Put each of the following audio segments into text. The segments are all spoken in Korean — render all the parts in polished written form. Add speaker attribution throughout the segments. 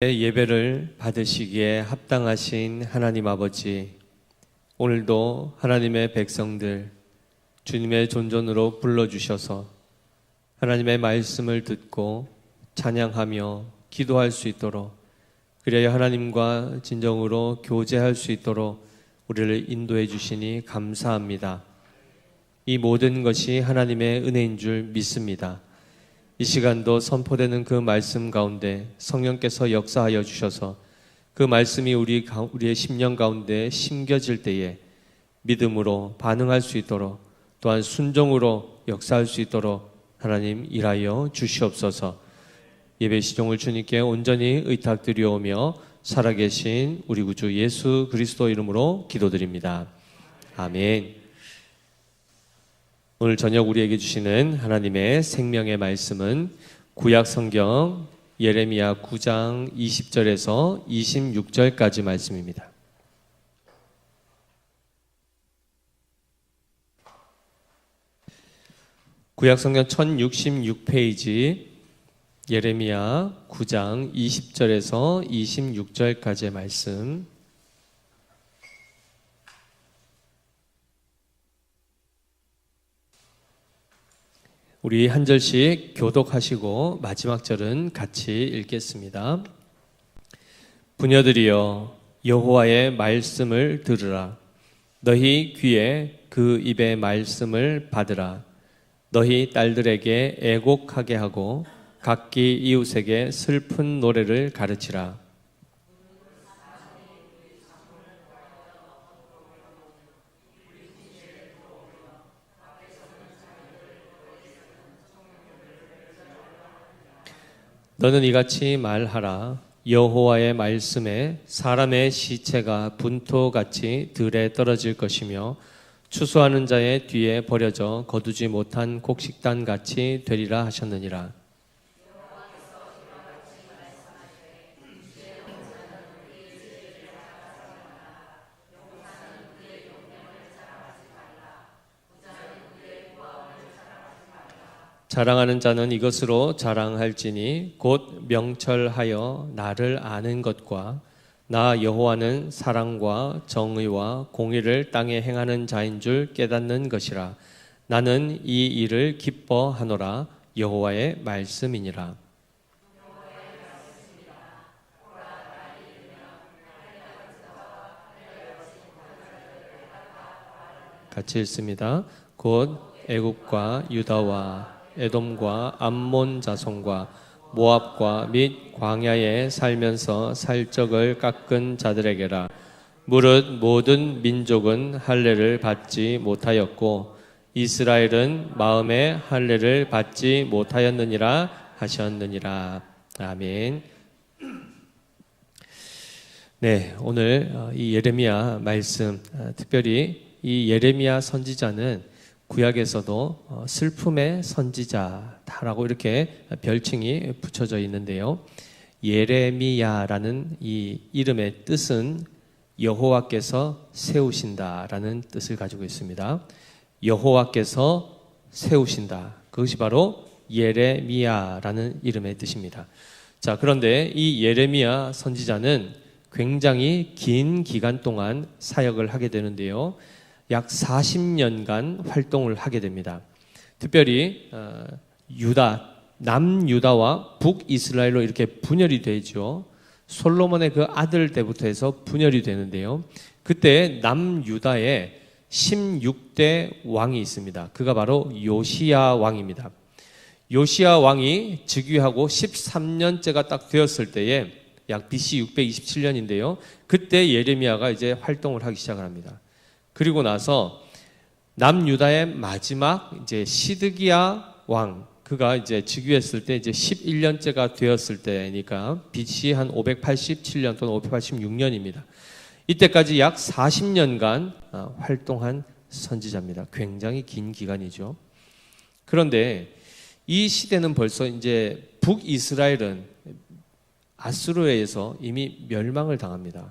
Speaker 1: 예배를 받으시기에 합당하신 하나님 아버지, 오늘도 하나님의 백성들 주님의 존전으로 불러주셔서 하나님의 말씀을 듣고 찬양하며 기도할 수 있도록, 그래야 하나님과 진정으로 교제할 수 있도록 우리를 인도해 주시니 감사합니다. 이 모든 것이 하나님의 은혜인 줄 믿습니다. 이 시간도 선포되는 그 말씀 가운데 성령께서 역사하여 주셔서 그 말씀이 우리의 심령 가운데 심겨질 때에 믿음으로 반응할 수 있도록, 또한 순종으로 역사할 수 있도록 하나님 일하여 주시옵소서. 예배 시종을 주님께 온전히 의탁드리오며 살아계신 우리 구주 예수 그리스도 이름으로 기도드립니다. 아멘. 오늘 저녁 우리에게 주시는 하나님의 생명의 말씀은 구약 성경 예레미야 9장 20절에서 26절까지 말씀입니다. 구약 성경 1066페이지 예레미야 9장 20절에서 26절까지의 말씀. 우리 한 절씩 교독하시고 마지막 절은 같이 읽겠습니다. 부녀들이여, 여호와의 말씀을 들으라. 너희 귀에 그 입의 말씀을 받으라. 너희 딸들에게 애곡하게 하고 각기 이웃에게 슬픈 노래를 가르치라. 너는 이같이 말하라. 여호와의 말씀에 사람의 시체가 분토같이 들에 떨어질 것이며 추수하는 자의 뒤에 버려져 거두지 못한 곡식단같이 되리라 하셨느니라. 자랑하는 자는 이것으로 자랑할지니 곧 명철하여 나를 아는 것과 나 여호와는 사랑과 정의와 공의를 땅에 행하는 자인 줄 깨닫는 것이라. 나는 이 일을 기뻐하노라. 여호와의 말씀이니라. 같이 읽습니다. 곧 애굽과 유다와 에돔과 암몬 자손과 모압과 및 광야에 살면서 살적을 깎은 자들에게라. 무릇 모든 민족은 할례를 받지 못하였고 이스라엘은 마음에 할례를 받지 못하였느니라 하셨느니라. 아멘. 네, 오늘 이 예레미야 말씀, 특별히 이 예레미야 선지자는 구약에서도 슬픔의 선지자다라고 이렇게 별칭이 붙여져 있는데요. 예레미야라는 이 이름의 뜻은 여호와께서 세우신다라는 뜻을 가지고 있습니다. 여호와께서 세우신다. 그것이 바로 예레미야라는 이름의 뜻입니다. 자, 그런데 이 예레미야 선지자는 굉장히 긴 기간 동안 사역을 하게 되는데요. 약 40년간 활동을 하게 됩니다. 특별히 남유다와 북이스라엘로 이렇게 분열이 되죠. 솔로몬의 그 아들 때부터 해서 분열이 되는데요. 그때 남유다에 16대 왕이 있습니다. 그가 바로 요시야 왕입니다. 요시야 왕이 즉위하고 13년째가 딱 되었을 때에 약 BC 627년인데요. 그때 예레미야가 이제 활동을 하기 시작을 합니다. 그리고 나서 남유다의 마지막 이제 시드기야 왕, 그가 이제 즉위했을 때 이제 11년째가 되었을 때니까 BC 한 587년 또는 586년입니다. 이때까지 약 40년간 활동한 선지자입니다. 굉장히 긴 기간이죠. 그런데 이 시대는 벌써 이제 북이스라엘은 아수르에 의해서 이미 멸망을 당합니다.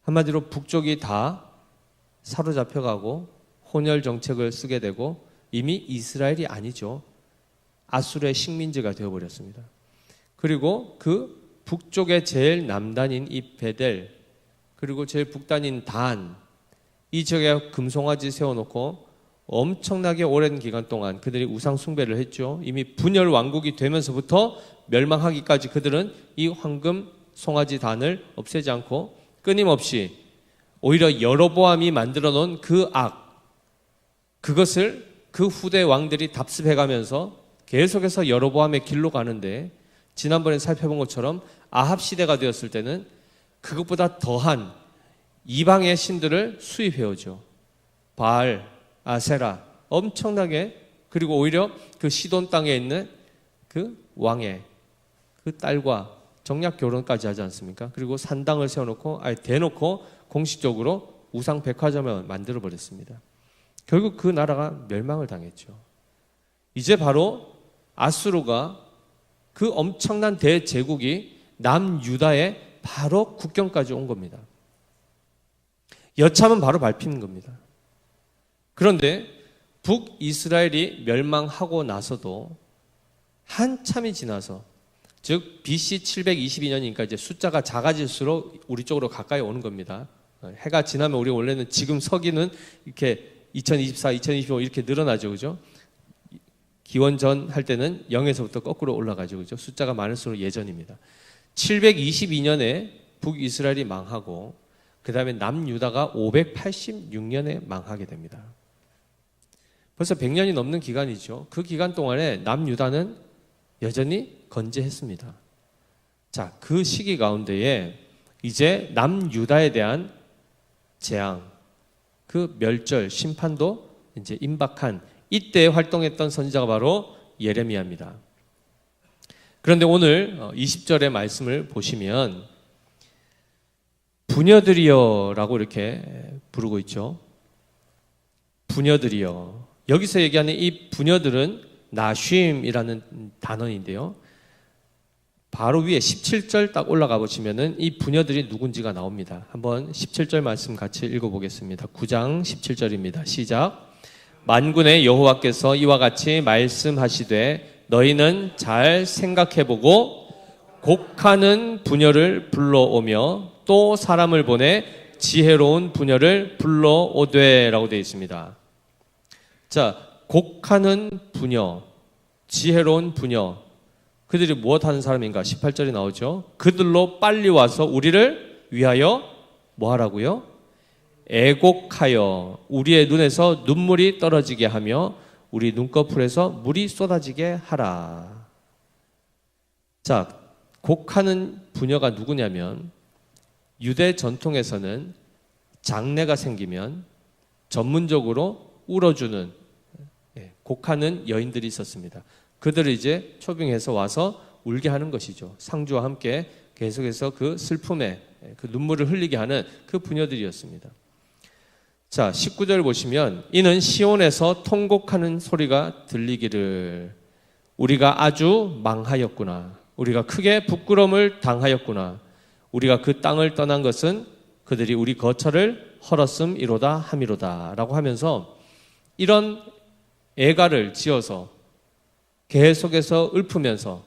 Speaker 1: 한마디로 북쪽이 다 사로잡혀가고 혼혈 정책을 쓰게 되고 이미 이스라엘이 아니죠. 아수르의 식민지가 되어버렸습니다. 그리고 그 북쪽의 제일 남단인 이 베델, 그리고 제일 북단인 단, 이 지역에 금송아지 세워놓고 엄청나게 오랜 기간 동안 그들이 우상 숭배를 했죠. 이미 분열 왕국이 되면서부터 멸망하기까지 그들은 이 황금 송아지 단을 없애지 않고 끊임없이 오히려 여로보암이 만들어 놓은 그 악, 그것을 그 후대 왕들이 답습해가면서 계속해서 여로보암의 길로 가는데, 지난번에 살펴본 것처럼 아합 시대가 되었을 때는 그것보다 더한 이방의 신들을 수입해오죠. 바알, 아세라, 엄청나게. 그리고 오히려 그 시돈 땅에 있는 그 왕의 그 딸과 정략 결혼까지 하지 않습니까? 그리고 산당을 세워놓고 아예 대놓고 공식적으로 우상 백화점을 만들어 버렸습니다. 결국 그 나라가 멸망을 당했죠. 이제 바로 아수르가, 그 엄청난 대제국이 남유다의 바로 국경까지 온 겁니다. 여참은 바로 밟히는 겁니다. 그런데 북이스라엘이 멸망하고 나서도 한참이 지나서, 즉 BC 722년이니까 이제 숫자가 작아질수록 우리 쪽으로 가까이 오는 겁니다. 해가 지나면 우리 원래는 지금 서기는 이렇게 2024, 2025 이렇게 늘어나죠, 그죠? 기원전 할 때는 0에서부터 거꾸로 올라가죠, 그죠? 숫자가 많을수록 예전입니다. 722년에 북이스라엘이 망하고 그 다음에 남유다가 586년에 망하게 됩니다. 벌써 100년이 넘는 기간이죠. 그 기간 동안에 남유다는 여전히 건재했습니다. 자, 그 시기 가운데에 이제 남유다에 대한 재앙, 그 멸절, 심판도 이제 임박한 이때 활동했던 선지자가 바로 예레미야입니다. 그런데 오늘 20절의 말씀을 보시면 부녀들이여라고 이렇게 부르고 있죠. 부녀들이여. 여기서 얘기하는 이 부녀들은 나쉼이라는 단어인데요. 바로 위에 17절 딱 올라가 보시면은 이 부녀들이 누군지가 나옵니다. 한번 17절 말씀 같이 읽어보겠습니다. 9장 17절입니다. 시작. 만군의 여호와께서 이와 같이 말씀하시되 너희는 잘 생각해보고 곡하는 부녀를 불러오며 또 사람을 보내 지혜로운 부녀를 불러오되라고 되어 있습니다. 자, 곡하는 부녀, 지혜로운 부녀, 그들이 무엇하는 사람인가? 18절이 나오죠. 그들로 빨리 와서 우리를 위하여 뭐하라고요? 애곡하여 우리의 눈에서 눈물이 떨어지게 하며 우리 눈꺼풀에서 물이 쏟아지게 하라. 자, 곡하는 부녀가 누구냐면 유대 전통에서는 장례가 생기면 전문적으로 울어주는 곡하는 여인들이 있었습니다. 그들을 이제 초빙해서 와서 울게 하는 것이죠. 상주와 함께 계속해서 그 슬픔에 그 눈물을 흘리게 하는 그 부녀들이었습니다. 자, 19절 보시면 이는 시온에서 통곡하는 소리가 들리기를 우리가 아주 망하였구나. 우리가 크게 부끄러움을 당하였구나. 우리가 그 땅을 떠난 것은 그들이 우리 거처를 헐었음이로다 함이로다 라고 하면서 이런 애가를 지어서 계속해서 읊으면서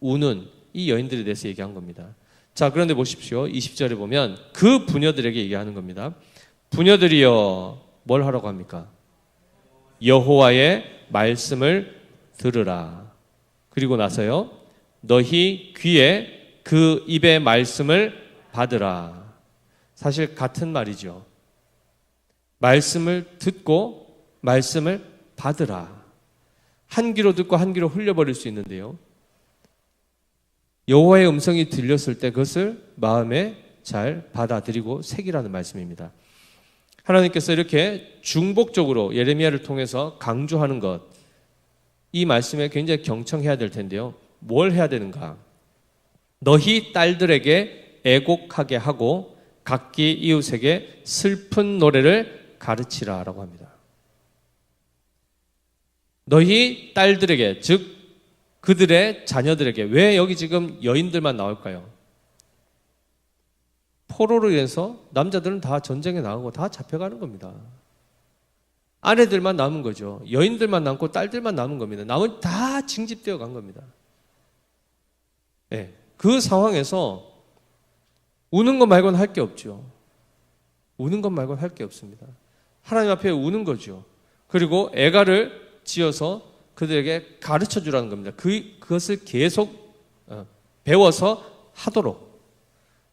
Speaker 1: 우는 이 여인들에 대해서 얘기한 겁니다. 자, 그런데 보십시오. 20절에 보면 그 부녀들에게 얘기하는 겁니다. 부녀들이여 뭘 하라고 합니까? 여호와의 말씀을 들으라. 그리고 나서요. 너희 귀에 그 입의 말씀을 받으라. 사실 같은 말이죠. 말씀을 듣고 말씀을 받으라. 한 귀로 듣고 한 귀로 흘려버릴 수 있는데요. 여호와의 음성이 들렸을 때 그것을 마음에 잘 받아들이고 새기라는 말씀입니다. 하나님께서 이렇게 중복적으로 예레미야를 통해서 강조하는 것, 이 말씀에 굉장히 경청해야 될 텐데요. 뭘 해야 되는가? 너희 딸들에게 애곡하게 하고 각기 이웃에게 슬픈 노래를 가르치라 라고 합니다. 너희 딸들에게, 즉 그들의 자녀들에게. 왜 여기 지금 여인들만 나올까요? 포로로 인해서 남자들은 다 전쟁에 나가고 다 잡혀가는 겁니다. 아내들만 남은 거죠. 여인들만 남고 딸들만 남은 겁니다. 남은 다 징집되어 간 겁니다. 네. 그 상황에서 우는 것 말고는 할 게 없죠. 우는 것 말고는 할 게 없습니다. 하나님 앞에 우는 거죠. 그리고 애가를 지어서 그들에게 가르쳐 주라는 겁니다. 그것을 계속 배워서 하도록.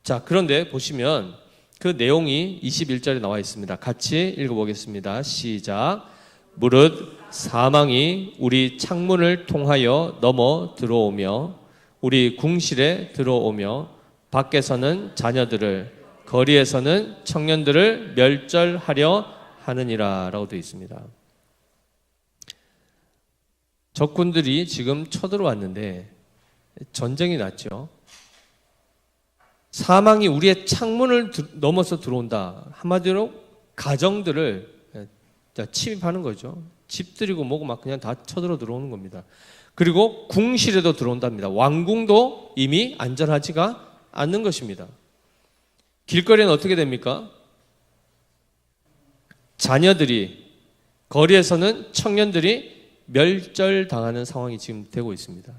Speaker 1: 자, 그런데 보시면 그 내용이 21절에 나와 있습니다. 같이 읽어보겠습니다. 시작. 무릇 사망이 우리 창문을 통하여 넘어 들어오며 우리 궁실에 들어오며 밖에서는 자녀들을 거리에서는 청년들을 멸절하려 하느니라 라고 되어 있습니다. 적군들이 지금 쳐들어왔는데 전쟁이 났죠. 사망이 우리의 창문을 넘어서 들어온다. 한마디로 가정들을 침입하는 거죠. 집들이고 뭐고 막 그냥 다 쳐들어 들어오는 겁니다. 그리고 궁실에도 들어온답니다. 왕궁도 이미 안전하지가 않는 것입니다. 길거리는 어떻게 됩니까? 자녀들이, 거리에서는 청년들이 멸절당하는 상황이 지금 되고 있습니다.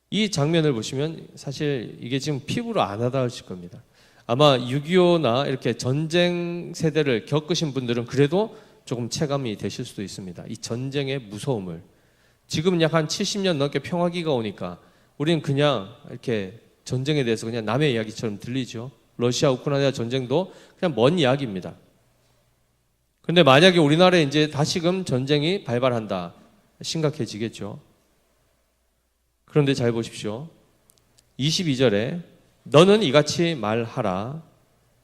Speaker 1: 이 장면을 보시면 사실 이게 지금 피부로 안 와닿으실 겁니다. 아마 6.25나 이렇게 전쟁 세대를 겪으신 분들은 그래도 조금 체감이 되실 수도 있습니다. 이 전쟁의 무서움을. 지금은 약 한 70년 넘게 평화기가 오니까 우리는 그냥 이렇게 전쟁에 대해서 그냥 남의 이야기처럼 들리죠. 러시아 우크라이나 전쟁도 그냥 먼 이야기입니다. 근데 만약에 우리나라에 이제 다시금 전쟁이 발발한다. 심각해지겠죠. 그런데 잘 보십시오. 22절에 너는 이같이 말하라.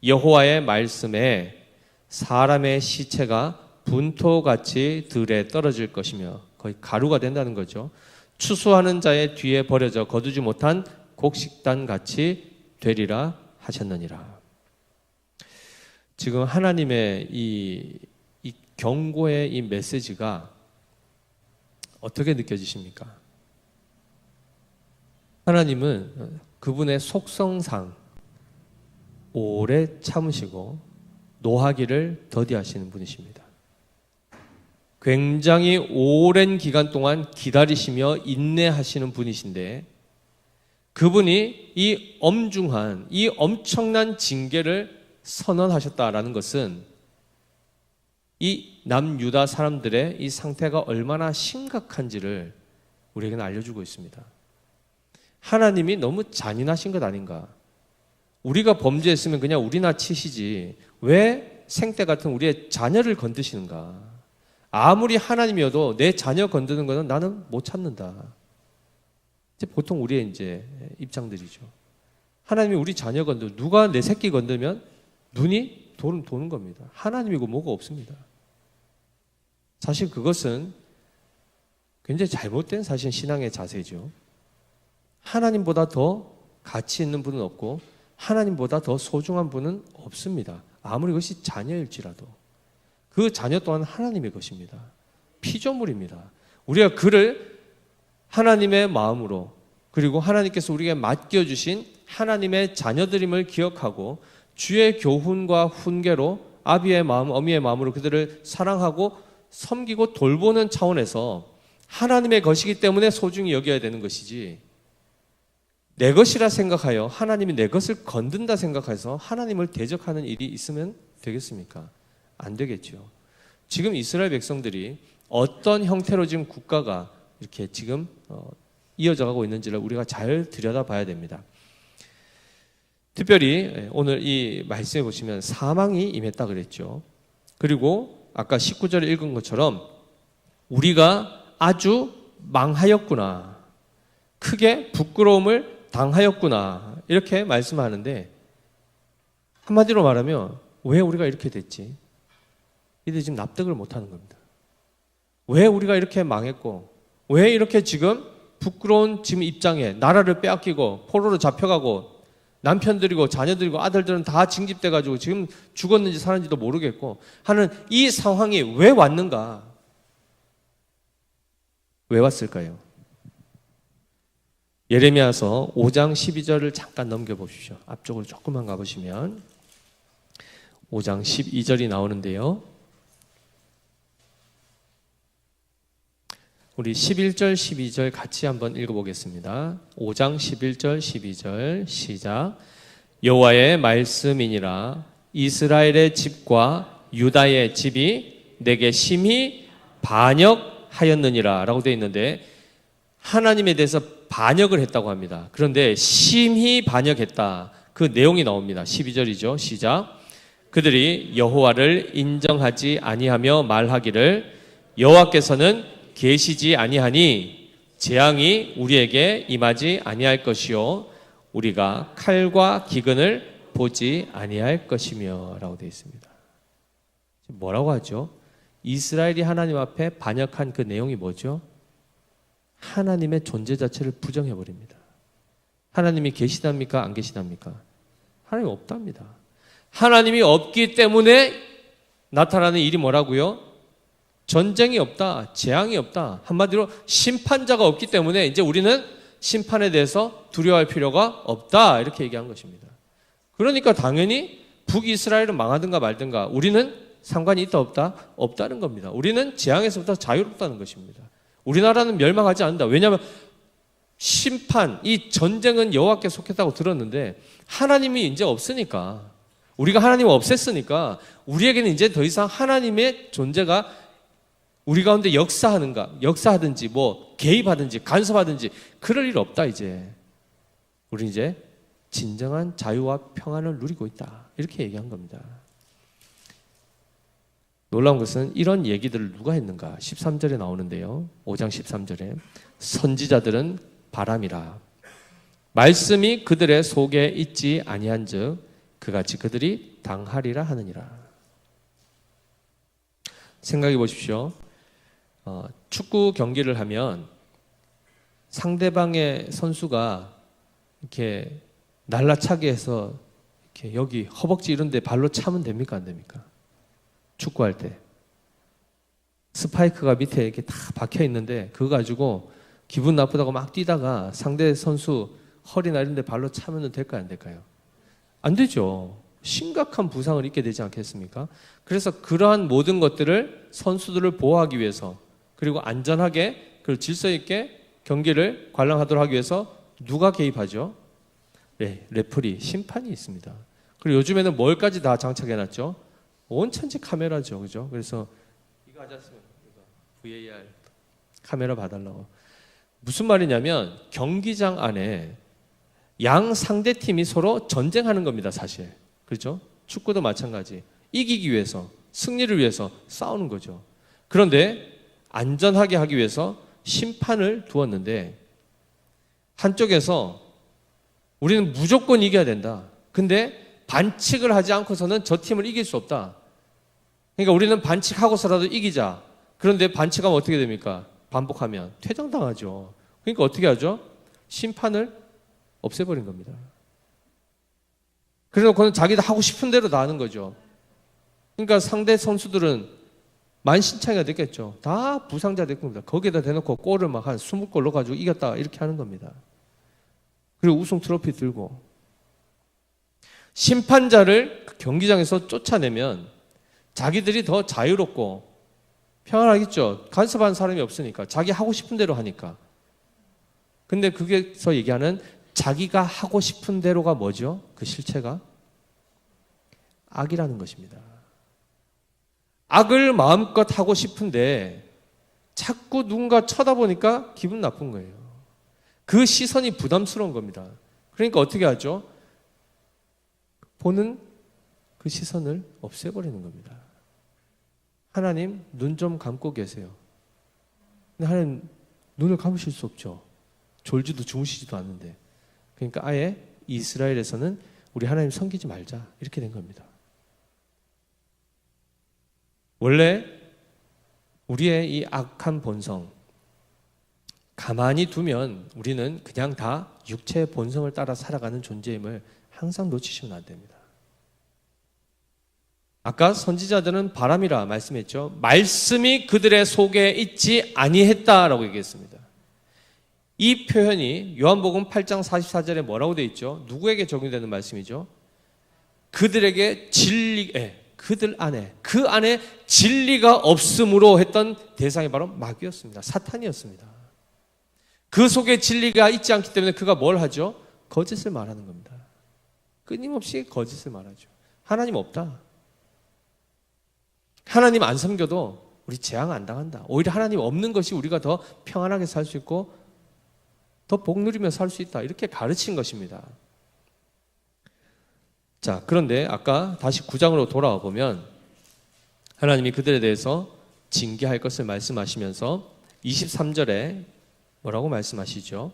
Speaker 1: 여호와의 말씀에 사람의 시체가 분토같이 들에 떨어질 것이며 거의 가루가 된다는 거죠. 추수하는 자의 뒤에 버려져 거두지 못한 곡식단같이 되리라 하셨느니라. 지금 하나님의 이 경고의 이 메시지가 어떻게 느껴지십니까? 하나님은 그분의 속성상 오래 참으시고 노하기를 더디하시는 분이십니다. 굉장히 오랜 기간 동안 기다리시며 인내하시는 분이신데 그분이 이 엄중한, 이 엄청난 징계를 선언하셨다라는 것은 이 남유다 사람들의 이 상태가 얼마나 심각한지를 우리에게는 알려주고 있습니다. 하나님이 너무 잔인하신 것 아닌가? 우리가 범죄했으면 그냥 우리나 치시지 왜 생때 같은 우리의 자녀를 건드시는가? 아무리 하나님이어도 내 자녀 건드는 것은 나는 못 참는다. 이제 보통 우리의 이제 입장들이죠. 하나님이 우리 자녀 건드, 누가 내 새끼 건드면 눈이 도는 겁니다. 하나님이고 뭐가 없습니다. 사실 그것은 굉장히 잘못된 사실 신앙의 자세죠. 하나님보다 더 가치 있는 분은 없고 하나님보다 더 소중한 분은 없습니다. 아무리 그것이 자녀일지라도 그 자녀 또한 하나님의 것입니다. 피조물입니다. 우리가 그를 하나님의 마음으로 그리고 하나님께서 우리에게 맡겨주신 하나님의 자녀들임을 기억하고 주의 교훈과 훈계로 아비의 마음, 어미의 마음으로 그들을 사랑하고 섬기고 돌보는 차원에서 하나님의 것이기 때문에 소중히 여겨야 되는 것이지 내 것이라 생각하여 하나님이 내 것을 건든다 생각해서 하나님을 대적하는 일이 있으면 되겠습니까? 안 되겠죠. 지금 이스라엘 백성들이 어떤 형태로 지금 국가가 이렇게 지금 이어져 가고 있는지를 우리가 잘 들여다봐야 됩니다. 특별히 오늘 이 말씀에 보시면 사망이 임했다 그랬죠. 그리고 아까 19절에 읽은 것처럼 우리가 아주 망하였구나. 크게 부끄러움을 당하였구나. 이렇게 말씀하는데 한마디로 말하면 왜 우리가 이렇게 됐지? 이들이 지금 납득을 못하는 겁니다. 왜 우리가 이렇게 망했고 왜 이렇게 지금 부끄러운 지금 입장에 나라를 빼앗기고 포로로 잡혀가고 남편들이고 자녀들이고 아들들은 다 징집돼가지고 지금 죽었는지 사는지도 모르겠고 하는 이 상황이 왜 왔는가? 왜 왔을까요? 예레미야서 5장 12절을 잠깐 넘겨보십시오. 앞쪽으로 조금만 가보시면 5장 12절이 나오는데요. 우리 11절, 12절 같이 한번 읽어보겠습니다. 5장 11절, 12절 시작. 여호와의 말씀이니라. 이스라엘의 집과 유다의 집이 내게 심히 반역하였느니라 라고 되어 있는데, 하나님에 대해서 반역을 했다고 합니다. 그런데 심히 반역했다, 그 내용이 나옵니다. 12절이죠. 시작. 그들이 여호와를 인정하지 아니하며 말하기를 여호와께서는 계시지 아니하니 재앙이 우리에게 임하지 아니할 것이요 우리가 칼과 기근을 보지 아니할 것이며 라고 되어 있습니다. 뭐라고 하죠? 이스라엘이 하나님 앞에 반역한 그 내용이 뭐죠? 하나님의 존재 자체를 부정해버립니다. 하나님이 계시답니까? 안 계시답니까? 하나님이 없답니다. 하나님이 없기 때문에 나타나는 일이 뭐라고요? 전쟁이 없다, 재앙이 없다. 한마디로 심판자가 없기 때문에 이제 우리는 심판에 대해서 두려워할 필요가 없다, 이렇게 얘기한 것입니다. 그러니까 당연히 북이스라엘은 망하든가 말든가 우리는 상관이 있다 없다? 없다는 겁니다. 우리는 재앙에서부터 자유롭다는 것입니다. 우리나라는 멸망하지 않는다. 왜냐하면 심판, 이 전쟁은 여호와께 속했다고 들었는데 하나님이 이제 없으니까, 우리가 하나님을 없앴으니까 우리에게는 이제 더 이상 하나님의 존재가 우리 가운데 역사하든지 뭐 개입하든지 간섭하든지 그럴 일 없다. 이제 우리 이제 진정한 자유와 평안을 누리고 있다, 이렇게 얘기한 겁니다. 놀라운 것은 이런 얘기들을 누가 했는가? 13절에 나오는데요. 5장 13절에 선지자들은 바람이라 말씀이 그들의 속에 있지 아니한즉 그같이 그들이 당하리라 하느니라. 생각해 보십시오. 축구 경기를 하면 상대방의 선수가 이렇게 날라차게 해서 이렇게 여기 허벅지 이런 데 발로 차면 됩니까? 안 됩니까? 축구할 때 스파이크가 밑에 이렇게 다 박혀 있는데 그거 가지고 기분 나쁘다고 막 뛰다가 상대 선수 허리나 이런 데 발로 차면 될까요? 안 될까요? 안 되죠. 심각한 부상을 입게 되지 않겠습니까? 그래서 그러한 모든 것들을 선수들을 보호하기 위해서, 그리고 안전하게 그리고 질서 있게 경기를 관람하도록 하기 위해서 누가 개입하죠? 네, 레프리, 심판이 있습니다. 그리고 요즘에는 뭘까지 다 장착해놨죠? 온 천지 카메라죠, 그죠? 그래서 이거 하셨으면 VAR 카메라 봐달라고. 무슨 말이냐면 경기장 안에 양 상대 팀이 서로 전쟁하는 겁니다, 사실. 그렇죠? 축구도 마찬가지. 이기기 위해서, 승리를 위해서 싸우는 거죠. 그런데 안전하게 하기 위해서 심판을 두었는데 한쪽에서 우리는 무조건 이겨야 된다. 근데 반칙을 하지 않고서는 저 팀을 이길 수 없다. 그러니까 우리는 반칙하고서라도 이기자. 그런데 반칙하면 어떻게 됩니까? 반복하면 퇴장당하죠. 그러니까 어떻게 하죠? 심판을 없애버린 겁니다. 그래서 자기도 하고 싶은 대로 다 하는 거죠. 그러니까 상대 선수들은 만신창이가 됐겠죠. 다 부상자 될 겁니다. 거기에다 대놓고 골을 막 한 20골 넣어가지고 이겼다, 이렇게 하는 겁니다. 그리고 우승 트로피 들고. 심판자를 경기장에서 쫓아내면 자기들이 더 자유롭고 평안하겠죠. 간섭하는 사람이 없으니까. 자기 하고 싶은 대로 하니까. 근데 그게서 얘기하는 자기가 하고 싶은 대로가 뭐죠? 그 실체가 악이라는 것입니다. 악을 마음껏 하고 싶은데 자꾸 누군가 쳐다보니까 기분 나쁜 거예요. 그 시선이 부담스러운 겁니다. 그러니까 어떻게 하죠? 보는 그 시선을 없애버리는 겁니다. 하나님, 눈 좀 감고 계세요. 근데 하나님, 눈을 감으실 수 없죠. 졸지도 주무시지도 않는데. 그러니까 아예 이스라엘에서는 우리 하나님 섬기지 말자, 이렇게 된 겁니다. 원래 우리의 이 악한 본성, 가만히 두면 우리는 그냥 다 육체의 본성을 따라 살아가는 존재임을 항상 놓치시면 안 됩니다. 아까 선지자들은 바람이라 말씀했죠. 말씀이 그들의 속에 있지 아니했다라고 얘기했습니다. 이 표현이 요한복음 8장 44절에 뭐라고 되어 있죠? 누구에게 적용되는 말씀이죠? 그들에게 그들 안에, 그 안에 진리가 없음으로 했던 대상이 바로 마귀였습니다. 사탄이었습니다. 그 속에 진리가 있지 않기 때문에 그가 뭘 하죠? 거짓을 말하는 겁니다. 끊임없이 거짓을 말하죠. 하나님 없다. 하나님 안 섬겨도 우리 재앙 안 당한다. 오히려 하나님 없는 것이 우리가 더 평안하게 살 수 있고 더 복 누리며 살 수 있다. 이렇게 가르친 것입니다. 자, 그런데 아까 다시 9장으로 돌아와 보면 하나님이 그들에 대해서 징계할 것을 말씀하시면서 23절에 뭐라고 말씀하시죠?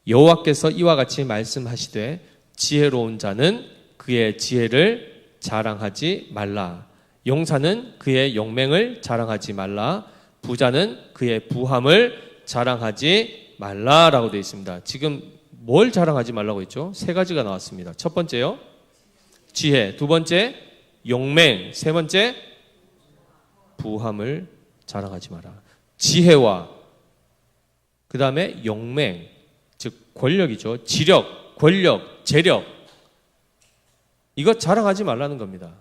Speaker 1: 여호와께서 이와 같이 말씀하시되 지혜로운 자는 그의 지혜를 자랑하지 말라. 용사는 그의 용맹을 자랑하지 말라. 부자는 그의 부함을 자랑하지 말라라고 되어 있습니다. 지금 뭘 자랑하지 말라고 했죠? 세 가지가 나왔습니다. 첫 번째요, 지혜. 두 번째, 용맹. 세 번째, 부함을 자랑하지 마라. 지혜와 그 다음에 용맹, 즉 권력이죠. 지력, 권력, 재력. 이거 자랑하지 말라는 겁니다.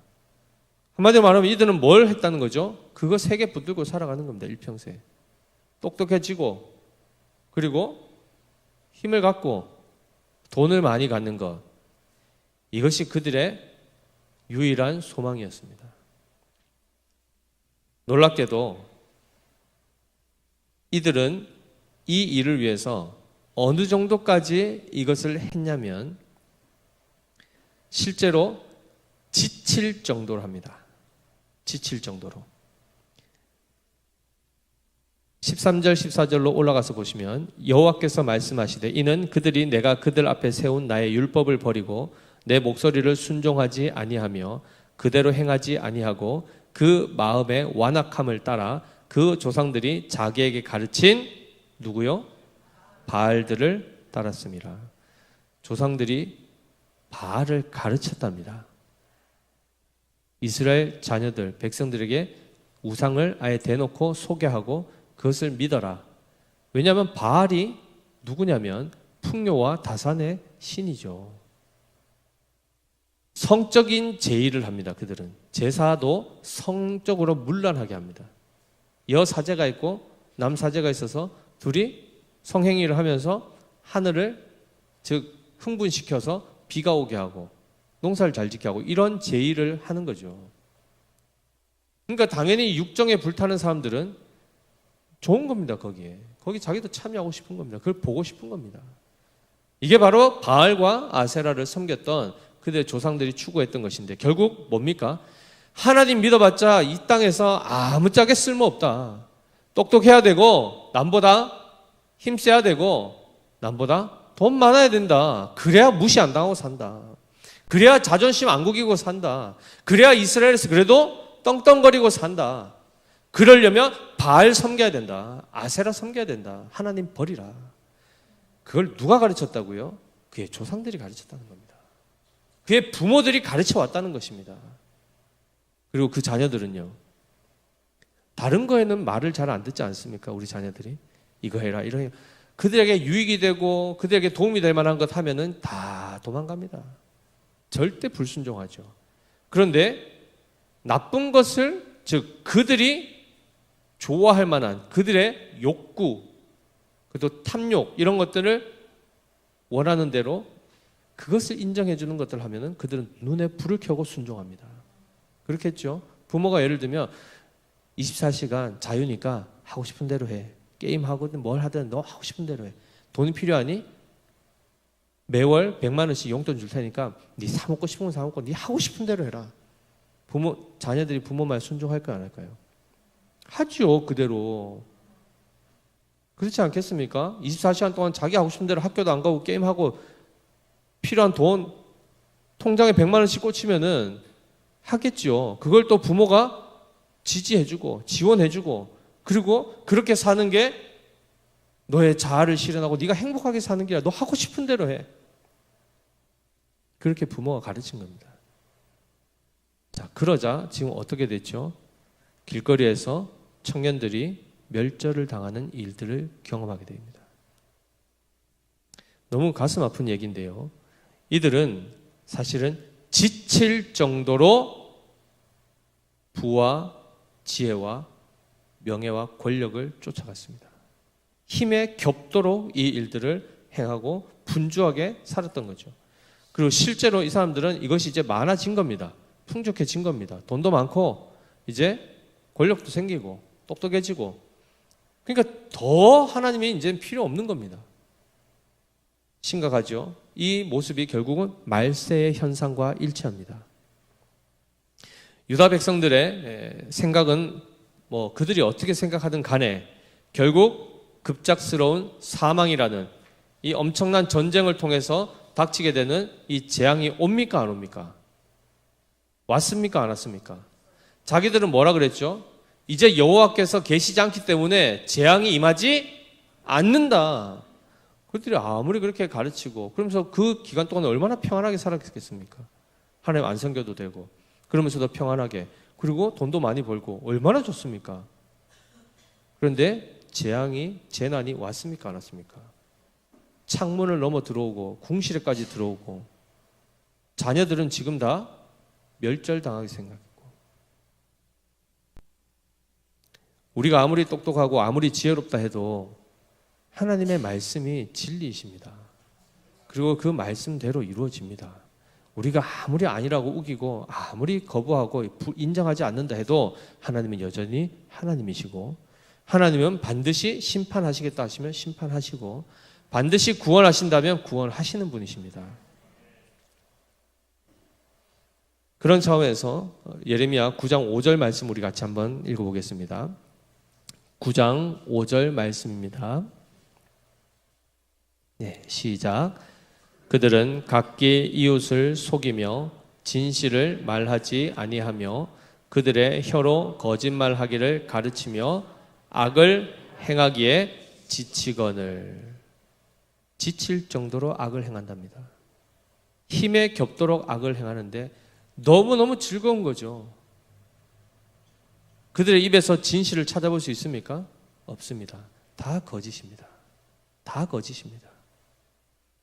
Speaker 1: 한마디로 말하면 이들은 뭘 했다는 거죠? 그거 세 개 붙들고 살아가는 겁니다. 일평생. 똑똑해지고, 그리고 힘을 갖고 돈을 많이 갖는 것. 이것이 그들의 유일한 소망이었습니다. 놀랍게도 이들은 이 일을 위해서 어느 정도까지 이것을 했냐면 실제로 지칠 정도로 합니다. 지칠 정도로. 13절 14절로 올라가서 보시면 여호와께서 말씀하시되 이는 그들이 내가 그들 앞에 세운 나의 율법을 버리고 내 목소리를 순종하지 아니하며 그대로 행하지 아니하고 그 마음의 완악함을 따라 그 조상들이 자기에게 가르친 누구요? 바알들을 따랐습니다. 조상들이 바알을 가르쳤답니다. 이스라엘 자녀들, 백성들에게 우상을 아예 대놓고 소개하고 그것을 믿어라. 왜냐하면 바알이 누구냐면 풍요와 다산의 신이죠. 성적인 제의를 합니다. 그들은 제사도 성적으로 문란하게 합니다. 여사제가 있고 남사제가 있어서 둘이 성행위를 하면서 하늘을 즉 흥분시켜서 비가 오게 하고 농사를 잘 짓게 하고 이런 제의를 하는 거죠. 그러니까 당연히 육정에 불타는 사람들은 좋은 겁니다. 거기 자기도 참여하고 싶은 겁니다. 그걸 보고 싶은 겁니다. 이게 바로 바알과 아세라를 섬겼던 그들의 조상들이 추구했던 것인데 결국 뭡니까? 하나님 믿어봤자 이 땅에서 아무짝에 쓸모없다. 똑똑해야 되고 남보다 힘써야 되고 남보다 돈 많아야 된다. 그래야 무시 안 당하고 산다. 그래야 자존심 안 구기고 산다. 그래야 이스라엘에서 그래도 떵떵거리고 산다. 그러려면 바알 섬겨야 된다. 아세라 섬겨야 된다. 하나님 버리라. 그걸 누가 가르쳤다고요? 그의 조상들이 가르쳤다는 겁니다. 그의 부모들이 가르쳐 왔다는 것입니다. 그리고 그 자녀들은요. 다른 거에는 말을 잘 안 듣지 않습니까? 우리 자녀들이. 이거 해라, 이러 해라. 그들에게 유익이 되고 그들에게 도움이 될 만한 것 하면은 다 도망갑니다. 절대 불순종하죠. 그런데 나쁜 것을, 즉 그들이 좋아할 만한 그들의 욕구, 그리고 탐욕 이런 것들을 원하는 대로 그것을 인정해 주는 것들을 하면은 그들은 눈에 불을 켜고 순종합니다. 그렇겠죠? 부모가 예를 들면 24시간 자유니까 하고 싶은 대로 해. 게임하거든 뭘 하든 너 하고 싶은 대로 해. 돈이 필요하니? 매월 100만 원씩 용돈 줄 테니까 네 사 먹고 싶은 거 사 먹고 네 하고 싶은 대로 해라. 자녀들이 부모 말 순종할까요, 안 할까요? 하죠, 그대로. 그렇지 않겠습니까? 24시간 동안 자기 하고 싶은 대로 학교도 안 가고 게임하고 필요한 돈 통장에 100만 원씩 꽂히면은 하겠죠. 그걸 또 부모가 지지해주고 지원해주고 그리고 그렇게 사는 게 너의 자아를 실현하고 네가 행복하게 사는 게 아니라 너 하고 싶은 대로 해. 그렇게 부모가 가르친 겁니다. 자, 그러자 지금 어떻게 됐죠? 길거리에서 청년들이 멸절을 당하는 일들을 경험하게 됩니다. 너무 가슴 아픈 얘기인데요. 이들은 사실은 지칠 정도로 부와 지혜와 명예와 권력을 쫓아갔습니다. 힘에 겹도록 이 일들을 행하고 분주하게 살았던 거죠. 그리고 실제로 이 사람들은 이것이 이제 많아진 겁니다. 풍족해진 겁니다. 돈도 많고 이제 권력도 생기고 똑똑해지고, 그러니까 더 하나님이 이제 필요 없는 겁니다. 심각하죠. 이 모습이 결국은 말세의 현상과 일치합니다. 유다 백성들의 생각은 뭐 그들이 어떻게 생각하든 간에 결국 급작스러운 사망이라는 이 엄청난 전쟁을 통해서 닥치게 되는 이 재앙이 옵니까 안 옵니까? 왔습니까 안 왔습니까? 자기들은 뭐라 그랬죠? 이제 여호와께서 계시지 않기 때문에 재앙이 임하지 않는다. 그들이 아무리 그렇게 가르치고 그러면서 그 기간 동안에 얼마나 평안하게 살았겠습니까? 하나님 안 섬겨도 되고 그러면서도 평안하게, 그리고 돈도 많이 벌고 얼마나 좋습니까? 그런데 재난이 왔습니까 안 왔습니까? 창문을 넘어 들어오고 궁실에까지 들어오고 자녀들은 지금 다 멸절당하게 생각했고, 우리가 아무리 똑똑하고 아무리 지혜롭다 해도 하나님의 말씀이 진리이십니다. 그리고 그 말씀대로 이루어집니다. 우리가 아무리 아니라고 우기고 아무리 거부하고 인정하지 않는다 해도 하나님은 여전히 하나님이시고, 하나님은 반드시 심판하시겠다 하시면 심판하시고, 반드시 구원하신다면 구원하시는 분이십니다. 그런 차원에서 예레미야 9장 5절 말씀 우리 같이 한번 읽어보겠습니다. 9장 5절 말씀입니다. 네, 시작. 그들은 각기 이웃을 속이며 진실을 말하지 아니하며 그들의 혀로 거짓말하기를 가르치며 악을 행하기에 지치거늘. 지칠 정도로 악을 행한답니다. 힘에 겹도록 악을 행하는데 너무너무 즐거운 거죠. 그들의 입에서 진실을 찾아볼 수 있습니까? 없습니다. 다 거짓입니다. 다 거짓입니다.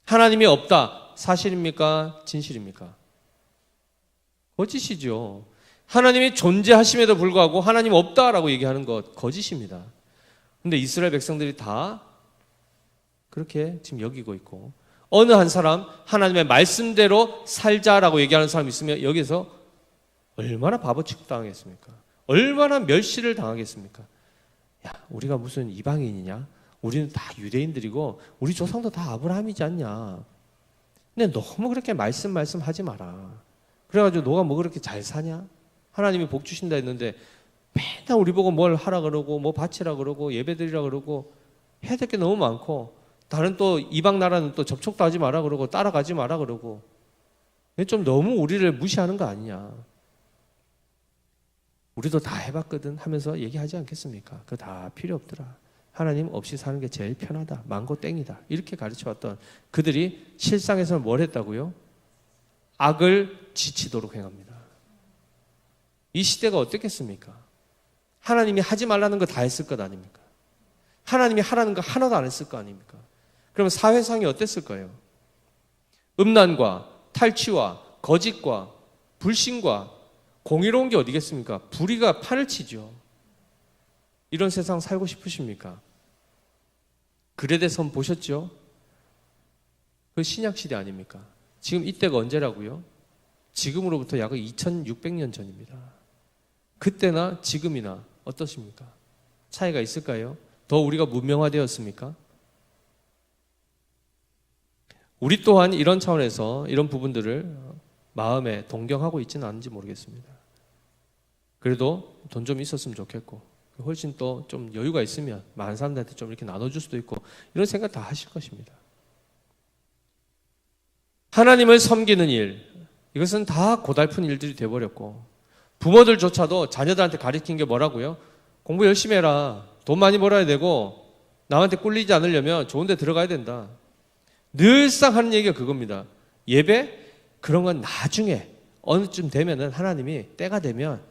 Speaker 1: 하나님이 없다. 사실입니까? 진실입니까? 거짓이죠. 하나님이 존재하심에도 불구하고 하나님 없다라고 얘기하는 것 거짓입니다. 그런데 이스라엘 백성들이 다 그렇게 지금 여기고 있고, 어느 한 사람 하나님의 말씀대로 살자라고 얘기하는 사람이 있으면 여기서 얼마나 바보 취급당하겠습니까? 얼마나 멸시를 당하겠습니까? 야, 우리가 무슨 이방인이냐? 우리는 다 유대인들이고 우리 조상도 다 아브라함이지 않냐? 근데 너무 그렇게 말씀하지 마라. 그래가지고 너가 뭐 그렇게 잘 사냐? 하나님이 복 주신다 했는데 맨날 우리 보고 뭘 하라 그러고 뭐 바치라 그러고 예배드리라 그러고 해야 될 게 너무 많고, 다른 또 이방 나라는 또 접촉도 하지 마라 그러고 따라가지 마라 그러고, 좀 너무 우리를 무시하는 거 아니냐? 우리도 다 해봤거든 하면서 얘기하지 않겠습니까? 그거 다 필요 없더라. 하나님 없이 사는 게 제일 편하다. 망고 땡이다. 이렇게 가르쳐왔던 그들이 실상에서는 뭘 했다고요? 악을 지치도록 행합니다. 이 시대가 어떻겠습니까? 하나님이 하지 말라는 거 다 했을 것 아닙니까? 하나님이 하라는 거 하나도 안 했을 거 아닙니까? 그러면 사회상이 어땠을 거예요? 음란과 탈취와 거짓과 불신과 공의로운 게 어디겠습니까? 불의가 판을 치죠. 이런 세상 살고 싶으십니까? 그레데섬 보셨죠? 그 신약시대 아닙니까? 지금 이때가 언제라고요? 지금으로부터 약 2600년 전입니다. 그때나 지금이나 어떠십니까? 차이가 있을까요? 더 우리가 문명화되었습니까? 우리 또한 이런 차원에서 이런 부분들을 마음에 동경하고 있지는 않은지 모르겠습니다. 그래도 돈 좀 있었으면 좋겠고, 훨씬 또 좀 여유가 있으면 많은 사람들한테 좀 이렇게 나눠줄 수도 있고, 이런 생각 다 하실 것입니다. 하나님을 섬기는 일, 이것은 다 고달픈 일들이 되어버렸고, 부모들조차도 자녀들한테 가르친 게 뭐라고요? 공부 열심히 해라. 돈 많이 벌어야 되고 남한테 꿀리지 않으려면 좋은 데 들어가야 된다. 늘상 하는 얘기가 그겁니다. 예배? 그런 건 나중에 어느쯤 되면은 하나님이 때가 되면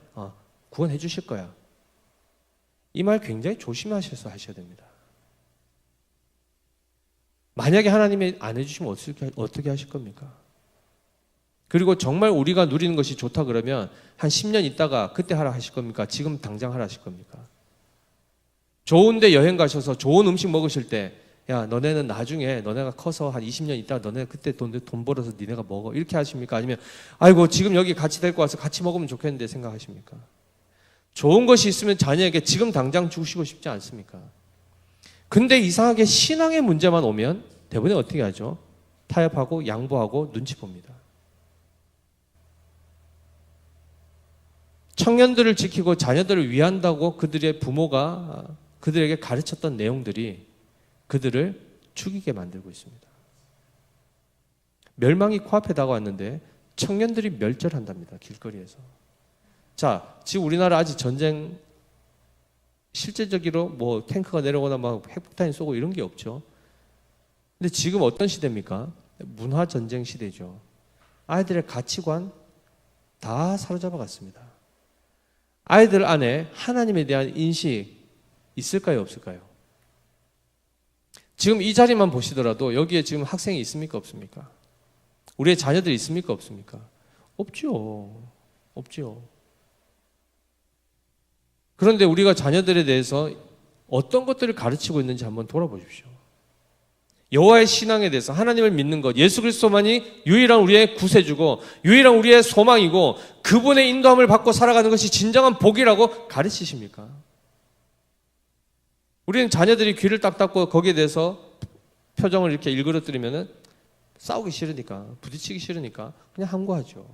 Speaker 1: 구원해 주실 거야. 이 말 굉장히 조심하셔서 하셔야 됩니다. 만약에 하나님이 안 해주시면 어떻게 하실 겁니까? 그리고 정말 우리가 누리는 것이 좋다 그러면 한 10년 있다가 그때 하라 하실 겁니까? 지금 당장 하라 하실 겁니까? 좋은데 여행 가셔서 좋은 음식 먹으실 때, 야, 너네는 나중에 너네가 커서 한 20년 있다가 너네 그때 돈 벌어서 니네가 먹어. 이렇게 하십니까? 아니면 아이고 지금 여기 같이 데리고 와서 같이 먹으면 좋겠는데 생각하십니까? 좋은 것이 있으면 자녀에게 지금 당장 주시고 싶지 않습니까? 근데 이상하게 신앙의 문제만 오면 대부분 어떻게 하죠? 타협하고 양보하고 눈치 봅니다. 청년들을 지키고 자녀들을 위한다고 그들의 부모가 그들에게 가르쳤던 내용들이 그들을 죽이게 만들고 있습니다. 멸망이 코앞에 다가왔는데 청년들이 멸절한답니다. 길거리에서. 자, 지금 우리나라 아직 전쟁 실제적으로 뭐 탱크가 내려오거나 막 핵폭탄이 쏘고 이런 게 없죠. 근데 지금 어떤 시대입니까? 문화 전쟁 시대죠. 아이들의 가치관 다 사로잡아 갔습니다. 아이들 안에 하나님에 대한 인식 있을까요, 없을까요? 지금 이 자리만 보시더라도 여기에 지금 학생이 있습니까, 없습니까? 우리의 자녀들이 있습니까, 없습니까? 없죠. 없죠. 그런데 우리가 자녀들에 대해서 어떤 것들을 가르치고 있는지 한번 돌아보십시오. 여호와의 신앙에 대해서 하나님을 믿는 것, 예수 그리스도만이 유일한 우리의 구세주고 유일한 우리의 소망이고 그분의 인도함을 받고 살아가는 것이 진정한 복이라고 가르치십니까? 우리는 자녀들이 귀를 딱 닫고 거기에 대해서 표정을 이렇게 일그러뜨리면은 싸우기 싫으니까, 부딪히기 싫으니까 그냥 항구하죠.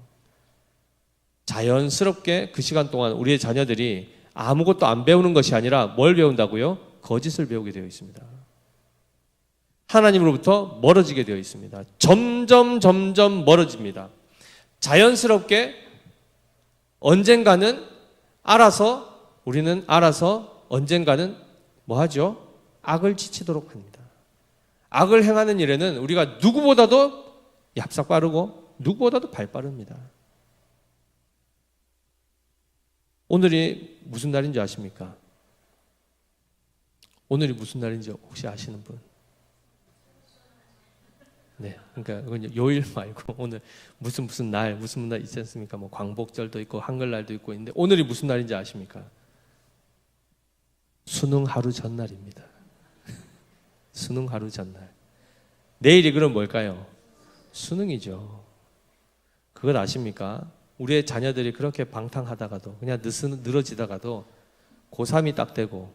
Speaker 1: 자연스럽게 그 시간 동안 우리의 자녀들이 아무것도 안 배우는 것이 아니라 뭘 배운다고요? 거짓을 배우게 되어 있습니다. 하나님으로부터 멀어지게 되어 있습니다. 점점 멀어집니다. 자연스럽게 언젠가는 우리는 알아서 언젠가는 뭐 하죠? 악을 지치도록 합니다. 악을 행하는 일에는 우리가 누구보다도 얍삭 빠르고 누구보다도 발 빠릅니다. 오늘이 무슨 날인지 아십니까? 오늘이 무슨 날인지 혹시 아시는 분? 네, 그러니까 그건 요일 말고 오늘 무슨 날 있지 않습니까? 뭐 광복절도 있고 한글날도 있고 있는데 오늘이 무슨 날인지 아십니까? 수능 하루 전날입니다. 수능 하루 전날. 내일이 그럼 뭘까요? 수능이죠. 그걸 아십니까? 우리의 자녀들이 그렇게 방탕하다가도 그냥 늘어지다가도 고3이 딱 되고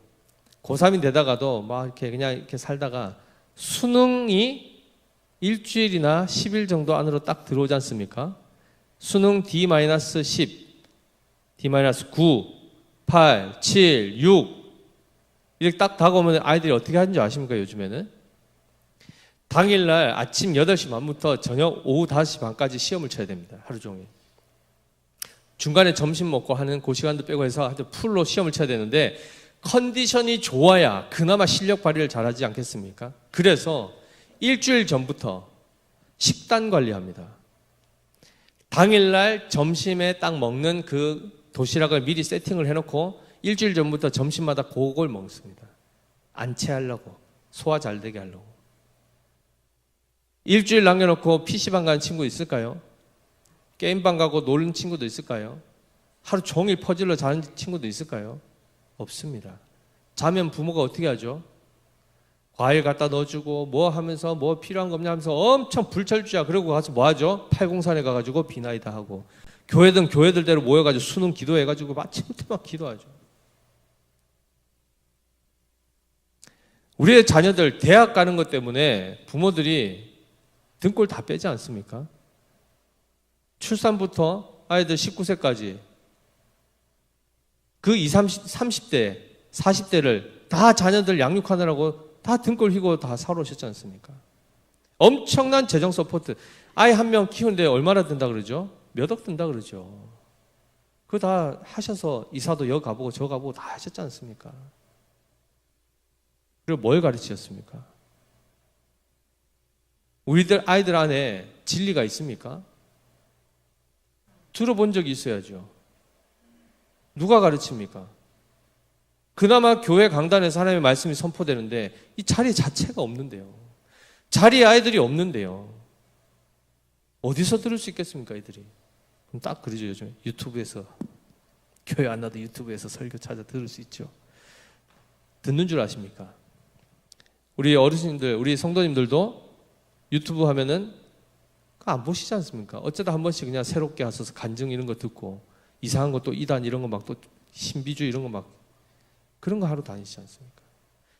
Speaker 1: 고3이 되다가도 막 이렇게 그냥 이렇게 살다가 수능이 일주일이나 10일 정도 안으로 딱 들어오지 않습니까? 수능 D-10, D-9, 8, 7, 6 이렇게 딱 다가오면 아이들이 어떻게 하는지 아십니까? 요즘에는 당일날 아침 8시 반부터 저녁 오후 5시 반까지 시험을 쳐야 됩니다. 하루 종일. 중간에 점심 먹고 하는 그 시간도 빼고 해서 하여튼 풀로 시험을 쳐야 되는데 컨디션이 좋아야 그나마 실력 발휘를 잘하지 않겠습니까? 그래서 일주일 전부터 식단 관리합니다. 당일날 점심에 딱 먹는 그 도시락을 미리 세팅을 해놓고 일주일 전부터 점심마다 그걸 먹습니다. 안 체하려고, 소화 잘 되게 하려고. 일주일 남겨놓고 PC방 가는 친구 있을까요? 게임방 가고 노는 친구도 있을까요? 하루 종일 퍼즐러 자는 친구도 있을까요? 없습니다. 자면 부모가 어떻게 하죠? 과일 갖다 넣어주고 뭐 하면서 뭐 필요한 거 없냐 하면서 엄청 불철주야. 그러고 가서 뭐 하죠? 팔공산에 가가지고 비나이다 하고 교회들대로 모여가지고 수능 기도해가지고 마침부터 막 기도하죠. 우리의 자녀들 대학 가는 것 때문에 부모들이 등골 다 빼지 않습니까? 출산부터 아이들 19세까지 그 30대, 40대를 다 자녀들 양육하느라고 다 등골 휘고 다 살아오셨지 않습니까? 엄청난 재정 서포트. 아이 한 명 키우는데 얼마나 든다 그러죠? 몇 억 든다 그러죠. 그거 다 하셔서 이사도 여 가보고 저 가보고 다 하셨지 않습니까? 그리고 뭘 가르치셨습니까? 우리들 아이들 안에 진리가 있습니까? 들어본 적이 있어야죠. 누가 가르칩니까? 그나마 교회 강단에서 하나님의 말씀이 선포되는데 이 자리 자체가 없는데요. 자리에 아이들이 없는데요. 어디서 들을 수 있겠습니까, 애들이? 그럼 딱 그러죠. 요즘에 유튜브에서, 교회 안 나도 유튜브에서 설교 찾아 들을 수 있죠. 듣는 줄 아십니까? 우리 어르신들, 우리 성도님들도 유튜브 하면은 안 보시지 않습니까? 어쩌다 한 번씩 그냥 새롭게 하셔서 간증 이런 거 듣고 이상한 거 또 이단 이런 거 막 또 신비주의 이런 거 막 그런 거 하러 다니시지 않습니까?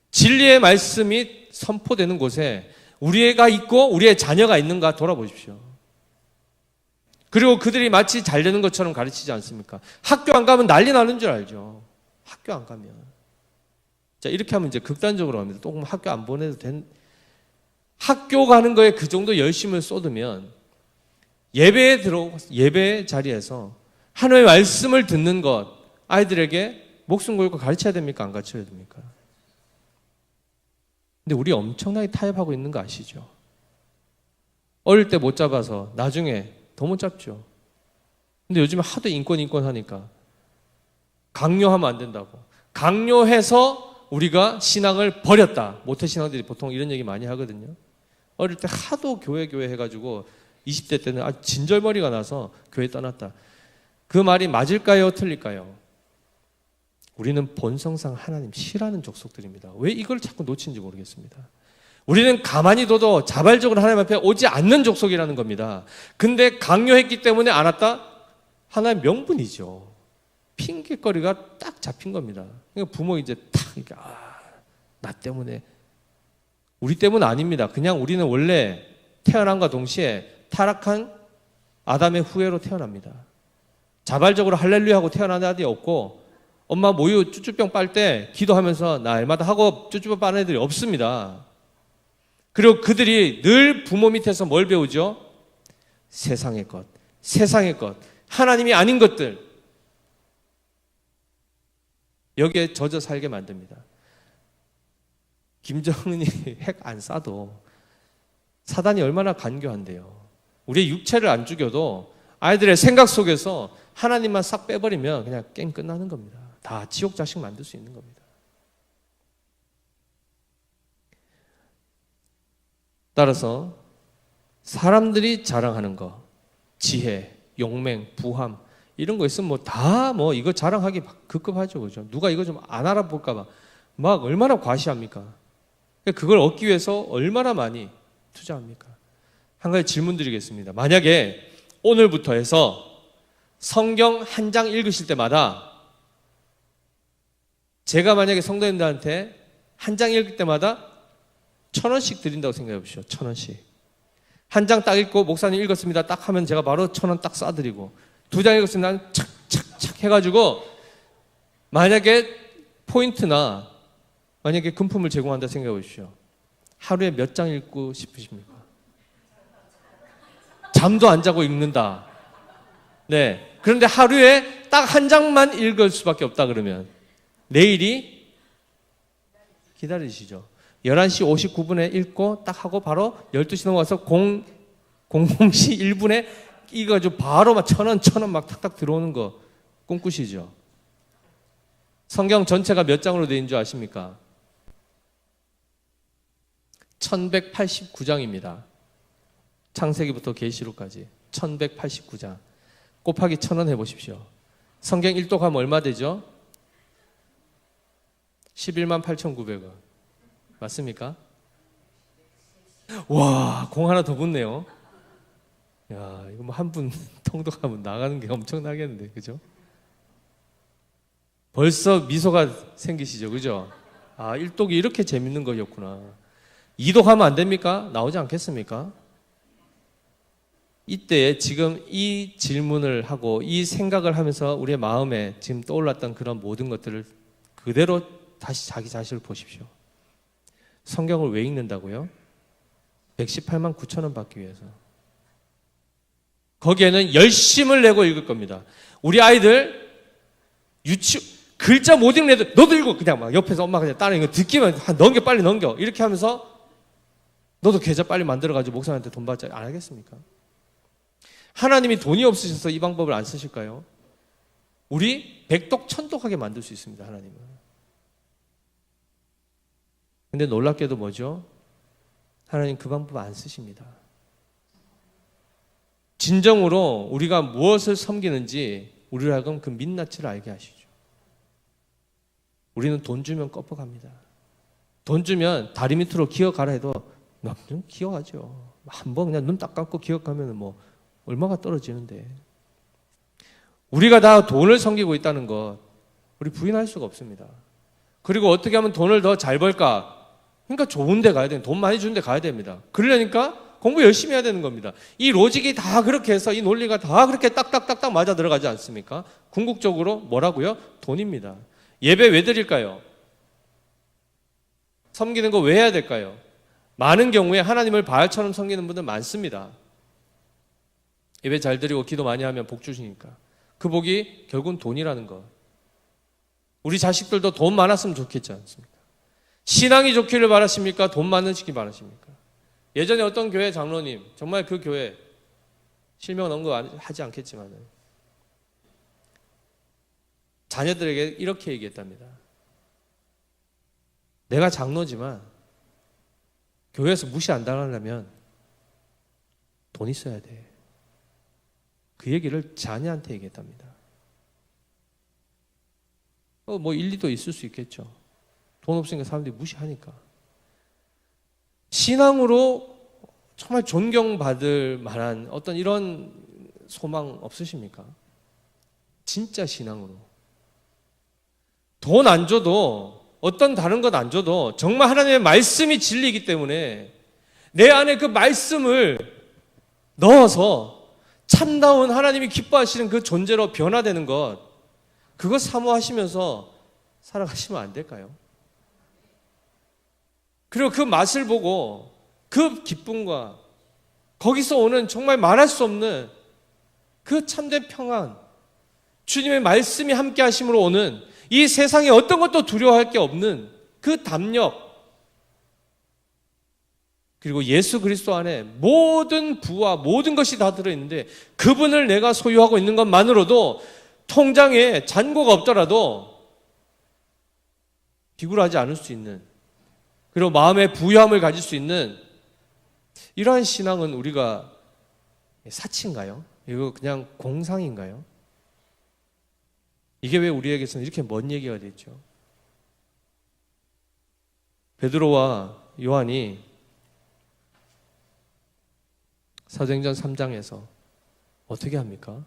Speaker 1: 진리의 말씀이 선포되는 곳에 우리가 있고 우리의 자녀가 있는가 돌아보십시오. 그리고 그들이 마치 잘 되는 것처럼 가르치지 않습니까? 학교 안 가면 난리 나는 줄 알죠. 학교 안 가면. 자, 이렇게 하면 이제 극단적으로 합니다. 또 학교 안 보내도 학교 가는 거에 그 정도 열심을 쏟으면 예배 자리에서 하나님의 말씀을 듣는 것, 아이들에게 목숨 걸고 가르쳐야 됩니까? 안 가르쳐야 됩니까? 근데 우리 엄청나게 타협하고 있는 거 아시죠? 어릴 때 못 잡아서 나중에 더 못 잡죠. 근데 요즘에 하도 인권 하니까 강요하면 안 된다고. 강요해서 우리가 신앙을 버렸다. 모태신앙들이 보통 이런 얘기 많이 하거든요. 어릴 때 하도 교회 해가지고 20대 때는 아주 진절머리가 나서 교회 떠났다. 그 말이 맞을까요? 틀릴까요? 우리는 본성상 하나님 싫어하는 족속들입니다. 왜 이걸 자꾸 놓친지 모르겠습니다. 우리는 가만히 둬도 자발적으로 하나님 앞에 오지 않는 족속이라는 겁니다. 근데 강요했기 때문에 안 왔다? 하나의 명분이죠. 핑계거리가 딱 잡힌 겁니다. 그러니까 부모 이제 탁 이렇게 나 때문에, 우리 때문 아닙니다. 그냥 우리는 원래 태어남과 동시에 타락한 아담의 후예로 태어납니다. 자발적으로 할렐루야 하고 태어난 아들이 없고, 엄마 모유 쭈쭈병 빨 때 기도하면서 날마다 하고 쭈쭈병 빠는 애들이 없습니다. 그리고 그들이 늘 부모 밑에서 뭘 배우죠? 세상의 것, 하나님이 아닌 것들, 여기에 젖어 살게 만듭니다. 김정은이 핵 안 쏴도 사단이 얼마나 간교한데요. 우리의 육체를 안 죽여도 아이들의 생각 속에서 하나님만 싹 빼버리면 그냥 게임 끝나는 겁니다. 다 지옥 자식 만들 수 있는 겁니다. 따라서 사람들이 자랑하는 거, 지혜, 용맹, 부함 이런 거 있으면 이거 자랑하기 급급하죠, 그죠? 누가 이거 좀 안 알아볼까봐 막 얼마나 과시합니까? 그걸 얻기 위해서 얼마나 많이 투자합니까? 한 가지 질문 드리겠습니다. 만약에 오늘부터 해서 성경 한 장 읽으실 때마다, 제가 만약에 성도님들한테 한 장 읽을 때마다 1,000원씩 드린다고 생각해 보십시오. 1,000원씩. 한 장 딱 읽고 목사님 읽었습니다 딱 하면 제가 바로 1,000원 딱 쏴드리고, 2장 읽었습니다 착착착 해가지고, 만약에 포인트나 만약에 금품을 제공한다 생각해 보십시오. 하루에 몇 장 읽고 싶으십니까? 잠도 안 자고 읽는다. 네. 그런데 하루에 딱 한 장만 읽을 수밖에 없다 그러면 내일이 기다리시죠. 11시 59분에 읽고 딱 하고 바로 12시 넘어가서 00시 1분에 이거 바로 막 1,000원 막 탁탁 들어오는 거 꿈꾸시죠. 성경 전체가 몇 장으로 되어 있는 줄 아십니까? 1189장입니다. 창세기부터 계시록까지 1189장. 곱하기 1,000원 해보십시오. 성경 1독하면 얼마 되죠? 11만 8,900원. 맞습니까? 와, 공 하나 더 붙네요. 야, 이거 한 분 통독하면 나가는 게 엄청나겠는데, 그죠? 벌써 미소가 생기시죠, 그죠? 1독이 이렇게 재밌는 거였구나. 2독 하면 안 됩니까? 나오지 않겠습니까? 이때에 지금 이 질문을 하고 이 생각을 하면서 우리의 마음에 지금 떠올랐던 그런 모든 것들을 그대로 다시 자기 자신을 보십시오. 성경을 왜 읽는다고요? 118만 9천 원 받기 위해서. 거기에는 열심을 내고 읽을 겁니다. 우리 아이들 글자 못 읽는 애들, 너도 읽어. 그냥 막 옆에서 엄마가 그냥 다른 이거 듣기만 넘겨, 빨리 넘겨. 이렇게 하면서 너도 계좌 빨리 만들어가지고 목사님한테 돈 받자. 안 하겠습니까? 하나님이 돈이 없으셔서 이 방법을 안 쓰실까요? 우리 백독 천독하게 만들 수 있습니다, 하나님은. 근데 놀랍게도 뭐죠? 하나님 그 방법 안 쓰십니다. 진정으로 우리가 무엇을 섬기는지 우리를 하여금 그 민낯을 알게 하시죠. 우리는 돈 주면 꺾어갑니다. 돈 주면 다리 밑으로 기어가라 해도 좀 기어가죠. 한번 그냥 눈 딱 감고 기어가면 뭐 얼마가 떨어지는데. 우리가 다 돈을 섬기고 있다는 것 우리 부인할 수가 없습니다. 그리고 어떻게 하면 돈을 더 잘 벌까? 그러니까 좋은 데 가야 돼요. 돈 많이 주는 데 가야 됩니다. 그러려니까 공부 열심히 해야 되는 겁니다. 이 로직이 다 그렇게 해서 이 논리가 다 그렇게 딱딱딱딱 맞아 들어가지 않습니까? 궁극적으로 뭐라고요? 돈입니다. 예배 왜 드릴까요? 섬기는 거 왜 해야 될까요? 많은 경우에 하나님을 바알처럼 섬기는 분들 많습니다. 예배 잘 드리고 기도 많이 하면 복 주시니까. 그 복이 결국은 돈이라는 것. 우리 자식들도 돈 많았으면 좋겠지 않습니까? 신앙이 좋기를 바라십니까? 돈 많으시기 바라십니까? 예전에 어떤 교회 장로님, 정말 그 교회 실명 언급하지 않겠지만 자녀들에게 이렇게 얘기했답니다. 내가 장로지만 교회에서 무시 안 당하려면 돈 있어야 돼. 그 얘기를 자녀한테 얘기했답니다. 뭐 일리도 있을 수 있겠죠. 돈 없으니까 사람들이 무시하니까. 신앙으로 정말 존경받을 만한 어떤 이런 소망 없으십니까? 진짜 신앙으로. 돈 안 줘도 어떤 다른 것 안 줘도 정말 하나님의 말씀이 진리이기 때문에 내 안에 그 말씀을 넣어서 참다운 하나님이 기뻐하시는 그 존재로 변화되는 것, 그거 사모하시면서 살아가시면 안 될까요? 그리고 그 맛을 보고 그 기쁨과 거기서 오는 정말 말할 수 없는 그 참된 평안, 주님의 말씀이 함께 하심으로 오는 이 세상에 어떤 것도 두려워할 게 없는 그 담력, 그리고 예수 그리스도 안에 모든 부와 모든 것이 다 들어있는데 그분을 내가 소유하고 있는 것만으로도 통장에 잔고가 없더라도 비굴하지 않을 수 있는, 그리고 마음의 부유함을 가질 수 있는 이러한 신앙은 우리가 사치인가요? 이거 그냥 공상인가요? 이게 왜 우리에게서는 이렇게 먼 얘기가 됐죠? 베드로와 요한이 사도행전 3장에서 어떻게 합니까?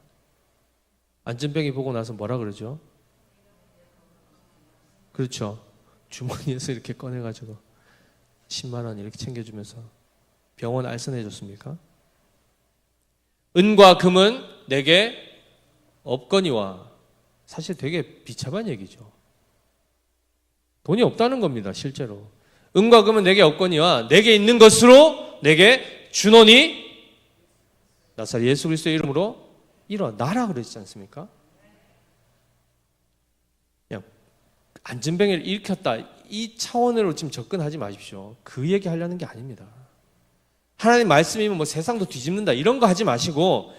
Speaker 1: 안전뱅이 보고 나서 뭐라 그러죠? 그렇죠. 주머니에서 이렇게 꺼내가지고 10만 원 이렇게 챙겨주면서 병원 알선해 줬습니까? 은과 금은 내게 없거니와. 사실 되게 비참한 얘기죠. 돈이 없다는 겁니다, 실제로. 은과 금은 내게 없거니와 내게 있는 것으로 내게 주노니 나사렛 예수 그리스도의 이름으로 일어나라 그랬지 않습니까? 그냥 안전뱅이를 일으켰다 이 차원으로 지금 접근하지 마십시오. 그 얘기 하려는 게 아닙니다. 하나님 말씀이면 뭐 세상도 뒤집는다 이런 거 하지 마시고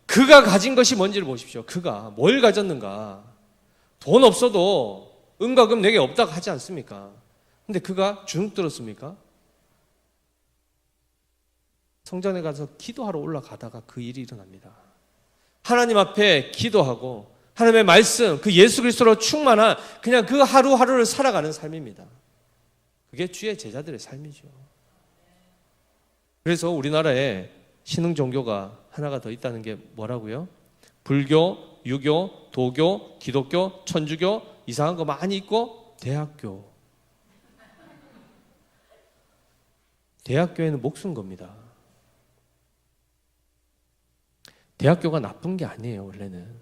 Speaker 1: 그가 가진 것이 뭔지를 보십시오. 그가 뭘 가졌는가. 돈 없어도 은과 금 내게 없다고 하지 않습니까? 근데 그가 주눅 들었습니까? 성전에 가서 기도하러 올라가다가 그 일이 일어납니다. 하나님 앞에 기도하고 하나님의 말씀, 그 예수 그리스도로 충만한 그냥 그 하루하루를 살아가는 삶입니다. 그게 주의 제자들의 삶이죠. 그래서 우리나라에 신흥 종교가 하나가 더 있다는 게 뭐라고요? 불교, 유교, 도교, 기독교, 천주교 이상한 거 많이 있고 대학교. 대학교에는 목 쓴 겁니다. 대학교가 나쁜 게 아니에요, 원래는.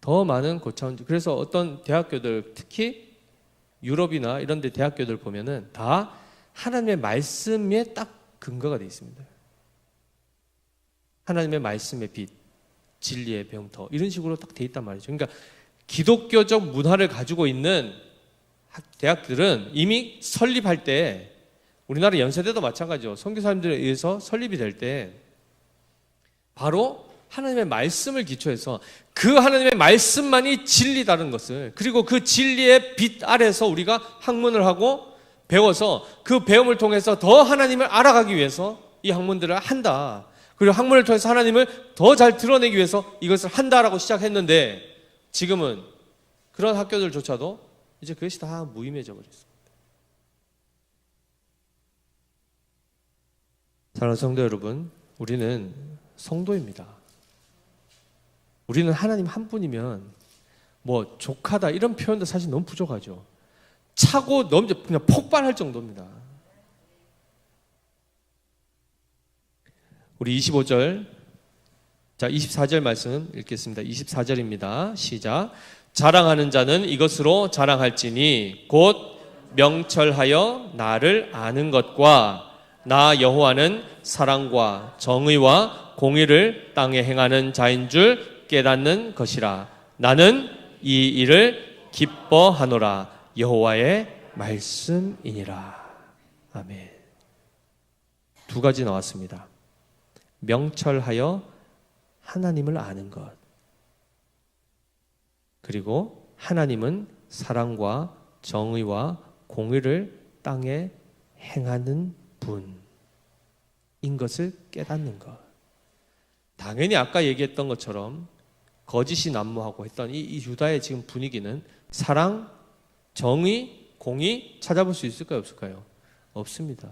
Speaker 1: 더 많은 고차원, 그래서 어떤 대학교들, 특히 유럽이나 이런 데 대학교들 보면은 다 하나님의 말씀에 딱 근거가 되어 있습니다. 하나님의 말씀의 빛, 진리의 병터, 이런 식으로 딱 되어 있단 말이죠. 그러니까 기독교적 문화를 가지고 있는 대학들은 이미 설립할 때, 우리나라 연세대도 마찬가지죠. 선교사님들에 의해서 설립이 될 때 바로 하나님의 말씀을 기초해서 그 하나님의 말씀만이 진리다는 것을, 그리고 그 진리의 빛 아래서 우리가 학문을 하고 배워서 그 배움을 통해서 더 하나님을 알아가기 위해서 이 학문들을 한다. 그리고 학문을 통해서 하나님을 더 잘 드러내기 위해서 이것을 한다라고 시작했는데 지금은 그런 학교들조차도 이제 그것이 다 무의미해져 버렸습니다. 사랑하는 성도 여러분, 우리는 성도입니다. 우리는 하나님 한 분이면 뭐 족하다 이런 표현도 사실 너무 부족하죠. 차고 넘쳐 그냥 폭발할 정도입니다. 우리 25절, 자 24절 말씀 읽겠습니다. 24절입니다. 시작. 자랑하는 자는 이것으로 자랑할지니 곧 명철하여 나를 아는 것과 나 여호와는 사랑과 정의와 공의를 땅에 행하는 자인 줄 깨닫는 것이라. 나는 이 일을 기뻐하노라. 여호와의 말씀이니라. 아멘. 두 가지 나왔습니다. 명철하여 하나님을 아는 것, 그리고 하나님은 사랑과 정의와 공의를 땅에 행하는 분인 것을 깨닫는 것. 당연히 아까 얘기했던 것처럼 거짓이 난무하고 했던 이 유다의 지금 분위기는 사랑, 정의, 공의 찾아볼 수 있을까요? 없을까요? 없습니다.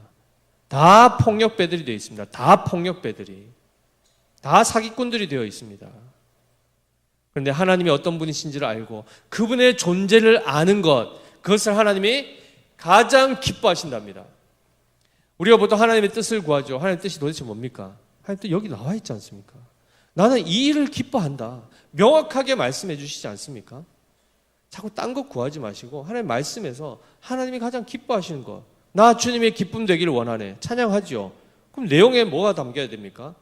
Speaker 1: 다 폭력배들이 되어 있습니다. 다 폭력배들이. 다 사기꾼들이 되어 있습니다. 그런데 하나님이 어떤 분이신지를 알고 그분의 존재를 아는 것, 그것을 하나님이 가장 기뻐하신답니다. 우리가 보통 하나님의 뜻을 구하죠. 하나님의 뜻이 도대체 뭡니까? 하나님 뜻 여기 나와 있지 않습니까? 나는 이 일을 기뻐한다. 명확하게 말씀해 주시지 않습니까? 자꾸 딴 것 구하지 마시고 하나님 말씀에서 하나님이 가장 기뻐하시는 것, 나 주님의 기쁨 되기를 원하네. 찬양하죠. 그럼 내용에 뭐가 담겨야 됩니까?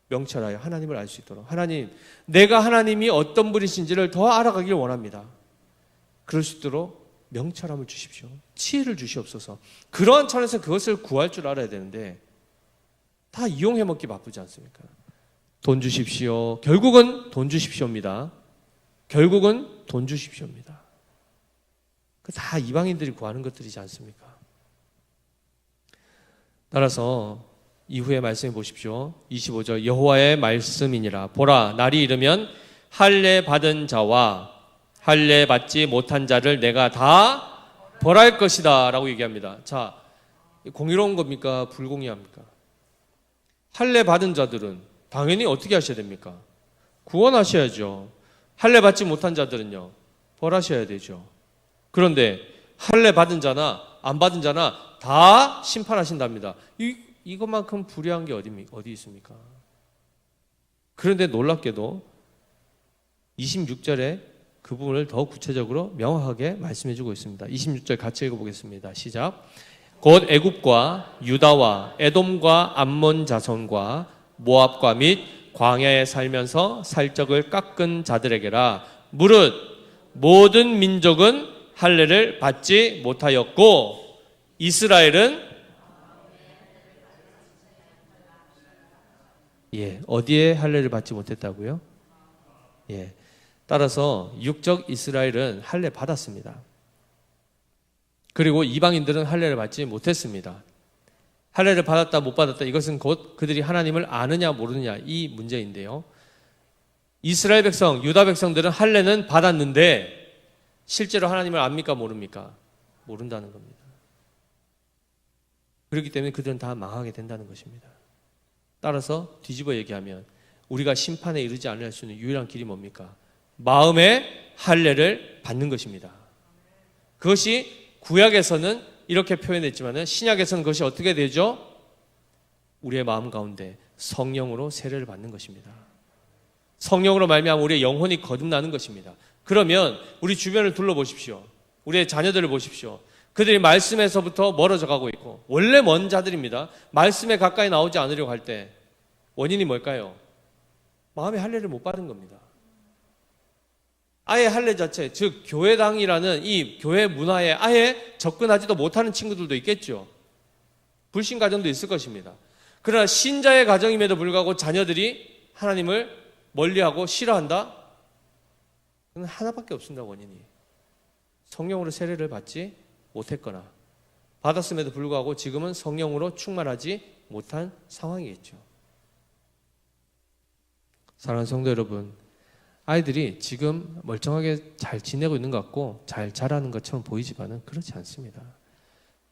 Speaker 1: 명철하여 하나님을 알 수 있도록. 하나님, 내가 하나님이 어떤 분이신지를 더 알아가길 원합니다. 그럴 수 있도록 명철함을 주십시오. 지혜를 주시옵소서. 그러한 차원에서 그것을 구할 줄 알아야 되는데 다 이용해 먹기 바쁘지 않습니까? 돈 주십시오. 결국은 돈 주십시오입니다. 결국은 돈 주십시오입니다. 그 다 이방인들이 구하는 것들이지 않습니까? 따라서 이후에 말씀해 보십시오. 25절 여호와의 말씀이니라. 보라 날이 이르면 할례 받은 자와 할례 받지 못한 자를 내가 다 벌할 것이다 라고 얘기합니다. 자, 공의로운 겁니까? 불공의합니까? 할례 받은 자들은 당연히 어떻게 하셔야 됩니까? 구원하셔야죠. 할례 받지 못한 자들은요, 벌하셔야 되죠. 그런데 할례 받은 자나 안 받은 자나 다 심판하신답니다. 이것만큼 불의한 게 어디 있습니까? 그런데 놀랍게도 26절에 그 부분을 더 구체적으로 명확하게 말씀해주고 있습니다. 26절 같이 읽어보겠습니다. 시작. 곧 애굽과 유다와 에돔과 암몬 자손과 모압과 및 광야에 살면서 살적을 깎은 자들에게라. 무릇 모든 민족은 할례를 받지 못하였고 이스라엘은 어디에 할례를 받지 못했다고요? 따라서 육적 이스라엘은 할례 받았습니다. 그리고 이방인들은 할례를 받지 못했습니다. 할례를 받았다 못 받았다 이것은 곧 그들이 하나님을 아느냐 모르느냐 이 문제인데요. 이스라엘 백성, 유다 백성들은 할례는 받았는데 실제로 하나님을 압니까 모릅니까? 모른다는 겁니다. 그렇기 때문에 그들은 다 망하게 된다는 것입니다. 따라서 뒤집어 얘기하면 우리가 심판에 이르지 않을 수 있는 유일한 길이 뭡니까? 마음의 할례를 받는 것입니다. 그것이 구약에서는 이렇게 표현했지만 신약에서는 그것이 어떻게 되죠? 우리의 마음 가운데 성령으로 세례를 받는 것입니다. 성령으로 말미암아 우리의 영혼이 거듭나는 것입니다. 그러면 우리 주변을 둘러보십시오. 우리의 자녀들을 보십시오. 그들이 말씀에서부터 멀어져 가고 있고 원래 먼 자들입니다. 말씀에 가까이 나오지 않으려고 할 때 원인이 뭘까요? 마음의 할례를 못 받은 겁니다. 아예 할례 자체, 즉 교회당이라는 이 교회 문화에 아예 접근하지도 못하는 친구들도 있겠죠. 불신 가정도 있을 것입니다. 그러나 신자의 가정임에도 불구하고 자녀들이 하나님을 멀리하고 싫어한다? 그건 하나밖에 없습니다. 원인이. 성령으로 세례를 받지 못했거나 받았음에도 불구하고 지금은 성령으로 충만하지 못한 상황이겠죠. 사랑하는 성도 여러분, 아이들이 지금 멀쩡하게 잘 지내고 있는 것 같고 잘 자라는 것처럼 보이지만은 그렇지 않습니다.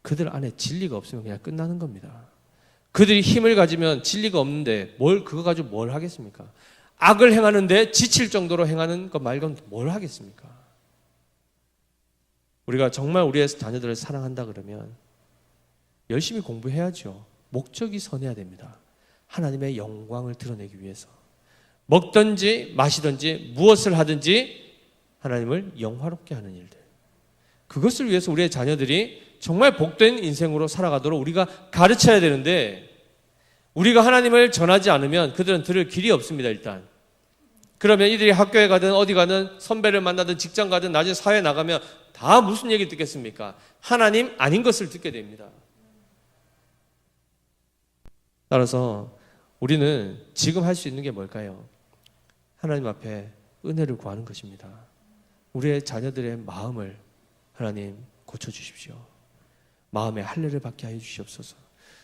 Speaker 1: 그들 안에 진리가 없으면 그냥 끝나는 겁니다. 그들이 힘을 가지면 진리가 없는데 그거 가지고 뭘 하겠습니까? 악을 행하는데 지칠 정도로 행하는 것 말고는 뭘 하겠습니까? 우리가 정말 우리의 자녀들을 사랑한다 그러면 열심히 공부해야죠. 목적이 선해야 됩니다. 하나님의 영광을 드러내기 위해서. 먹든지 마시든지 무엇을 하든지 하나님을 영화롭게 하는 일들. 그것을 위해서 우리의 자녀들이 정말 복된 인생으로 살아가도록 우리가 가르쳐야 되는데, 우리가 하나님을 전하지 않으면 그들은 들을 길이 없습니다. 일단 그러면 이들이 학교에 가든 어디 가든 선배를 만나든 직장 가든 나중에 사회에 나가면 다 무슨 얘기 듣겠습니까? 하나님 아닌 것을 듣게 됩니다. 따라서 우리는 지금 할 수 있는 게 뭘까요? 하나님 앞에 은혜를 구하는 것입니다. 우리의 자녀들의 마음을 하나님 고쳐주십시오. 마음에 할례를 받게 하여 주시옵소서.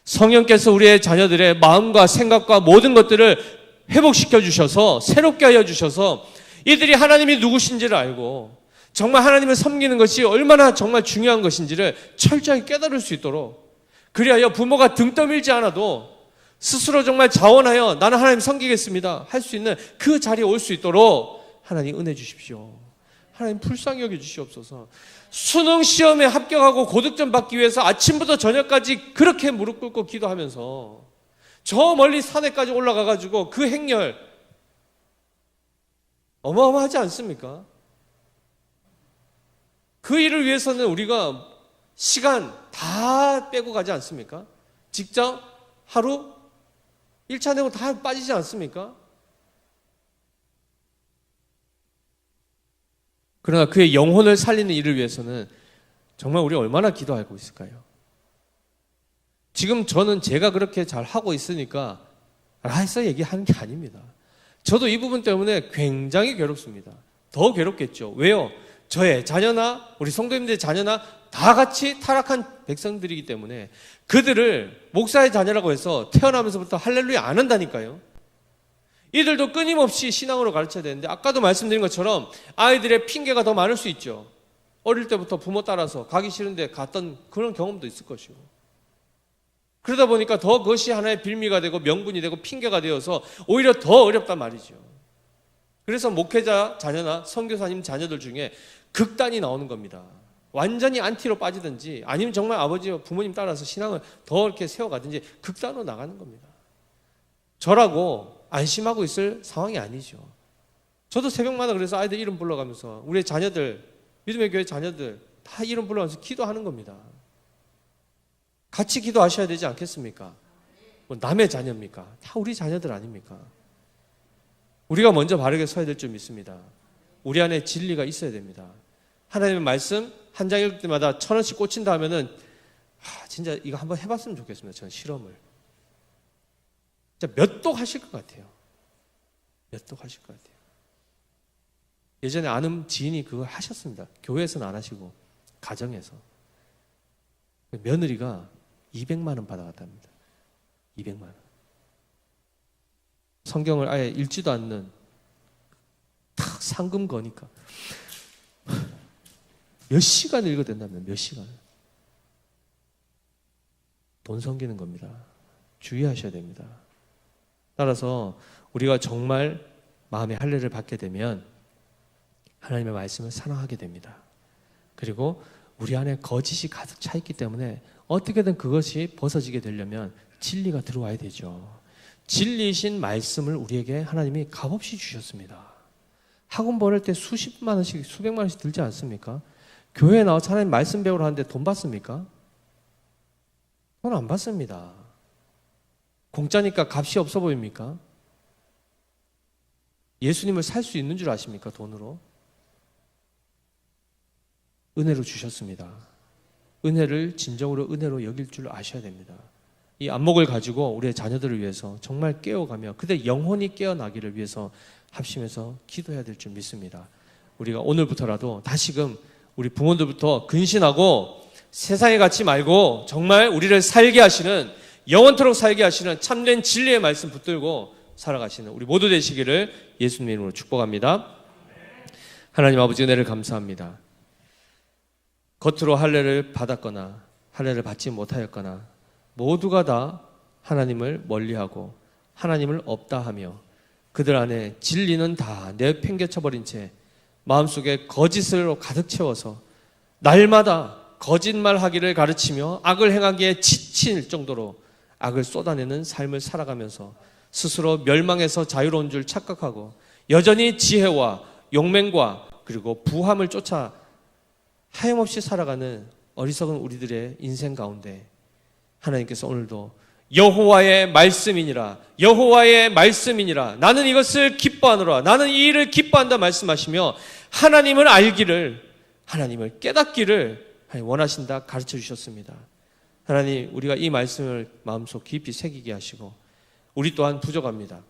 Speaker 1: 성령께서 우리의 자녀들의 마음과 생각과 모든 것들을 회복시켜 주셔서 새롭게 하여 주셔서 이들이 하나님이 누구신지를 알고 정말 하나님을 섬기는 것이 얼마나 정말 중요한 것인지를 철저히 깨달을 수 있도록, 그리하여 부모가 등 떠밀지 않아도 스스로 정말 자원하여 나는 하나님 섬기겠습니다 할 수 있는 그 자리에 올 수 있도록 하나님 은혜 주십시오. 하나님 불쌍히 여겨 주시옵소서. 수능 시험에 합격하고 고득점 받기 위해서 아침부터 저녁까지 그렇게 무릎 꿇고 기도하면서 저 멀리 산에까지 올라가가지고 그 행렬 어마어마하지 않습니까? 그 일을 위해서는 우리가 시간 다 빼고 가지 않습니까? 직장 하루 1차 내고 다 빠지지 않습니까? 그러나 그의 영혼을 살리는 일을 위해서는 정말 우리 얼마나 기도하고 있을까요? 지금 저는 제가 그렇게 잘 하고 있으니까 해서 얘기하는 게 아닙니다. 저도 이 부분 때문에 굉장히 괴롭습니다. 더 괴롭겠죠. 왜요? 저의 자녀나 우리 성도님들의 자녀나 다 같이 타락한 백성들이기 때문에 그들을 목사의 자녀라고 해서 태어나면서부터 할렐루야 안 한다니까요. 이들도 끊임없이 신앙으로 가르쳐야 되는데, 아까도 말씀드린 것처럼 아이들의 핑계가 더 많을 수 있죠. 어릴 때부터 부모 따라서 가기 싫은데 갔던 그런 경험도 있을 것이고, 그러다 보니까 더 그것이 하나의 빌미가 되고 명분이 되고 핑계가 되어서 오히려 더 어렵단 말이죠. 그래서 목회자 자녀나 선교사님 자녀들 중에 극단이 나오는 겁니다. 완전히 안티로 빠지든지 아니면 정말 아버지와 부모님 따라서 신앙을 더 이렇게 세워가든지 극단으로 나가는 겁니다. 저라고 안심하고 있을 상황이 아니죠. 저도 새벽마다 그래서 아이들 이름 불러가면서 우리 자녀들, 믿음의 교회 자녀들 다 이름 불러가면서 기도하는 겁니다. 같이 기도하셔야 되지 않겠습니까? 뭐 남의 자녀입니까? 다 우리 자녀들 아닙니까? 우리가 먼저 바르게 서야 될 줄 믿습니다. 우리 안에 진리가 있어야 됩니다. 하나님의 말씀 한 장 읽을 때마다 1,000원씩 꽂힌다 하면은 진짜 이거 한번 해봤으면 좋겠습니다. 저는 실험을. 진짜 몇 독 하실 것 같아요. 몇 독 하실 것 같아요. 예전에 아는 지인이 그걸 하셨습니다. 교회에서는 안 하시고 가정에서. 며느리가 200만 원 받아갔답니다. 200만 원. 성경을 아예 읽지도 않는 탁 상금 거니까 몇 시간 읽어야 된다면 몇 시간. 돈 섬기는 겁니다. 주의하셔야 됩니다. 따라서 우리가 정말 마음의 할례를 받게 되면 하나님의 말씀을 사랑하게 됩니다. 그리고 우리 안에 거짓이 가득 차 있기 때문에 어떻게든 그것이 벗어지게 되려면 진리가 들어와야 되죠. 진리이신 말씀을 우리에게 하나님이 값없이 주셨습니다. 학원 보낼 때 수십만 원씩 수백만 원씩 들지 않습니까? 교회에 나와서 하나님 말씀 배우러 하는데 돈 받습니까? 돈 안 받습니다. 공짜니까 값이 없어 보입니까? 예수님을 살 수 있는 줄 아십니까? 돈으로? 은혜로 주셨습니다. 은혜를 진정으로 은혜로 여길 줄 아셔야 됩니다. 이 안목을 가지고 우리의 자녀들을 위해서 정말 깨어가며 그들 영혼이 깨어나기를 위해서 합심해서 기도해야 될 줄 믿습니다. 우리가 오늘부터라도 다시금 우리 부모들부터 근신하고 세상에 갇지 말고 정말 우리를 살게 하시는, 영원토록 살게 하시는 참된 진리의 말씀 붙들고 살아가시는 우리 모두 되시기를 예수님 이름으로 축복합니다. 하나님 아버지 은혜를 감사합니다. 겉으로 할례를 받았거나 할례를 받지 못하였거나 모두가 다 하나님을 멀리하고 하나님을 없다 하며 그들 안에 진리는 다 내팽개쳐버린 채 마음속에 거짓으로 가득 채워서 날마다 거짓말하기를 가르치며 악을 행하기에 지칠 정도로 악을 쏟아내는 삶을 살아가면서 스스로 멸망에서 자유로운 줄 착각하고 여전히 지혜와 용맹과 그리고 부함을 쫓아 하염없이 살아가는 어리석은 우리들의 인생 가운데 하나님께서 오늘도 여호와의 말씀이니라 여호와의 말씀이니라 나는 이것을 기뻐하노라 나는 이 일을 기뻐한다 말씀하시며 하나님을 알기를 하나님을 깨닫기를 원하신다 가르쳐 주셨습니다. 하나님 우리가 이 말씀을 마음속 깊이 새기게 하시고 우리 또한 부족합니다.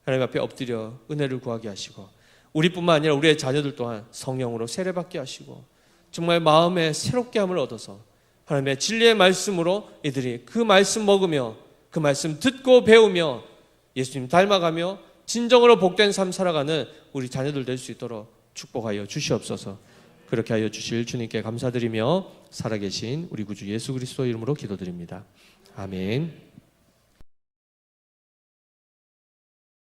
Speaker 1: 하나님 앞에 엎드려 은혜를 구하게 하시고 우리뿐만 아니라 우리의 자녀들 또한 성령으로 세례받게 하시고 정말 마음에 새롭게 함을 얻어서 하나님의 진리의 말씀으로 이들이 그 말씀 먹으며 그 말씀 듣고 배우며 예수님 닮아가며 진정으로 복된 삶 살아가는 우리 자녀들 될 수 있도록 축복하여 주시옵소서. 그렇게 하여 주실 주님께 감사드리며 살아계신 우리 구주 예수 그리스도 이름으로 기도드립니다. 아멘.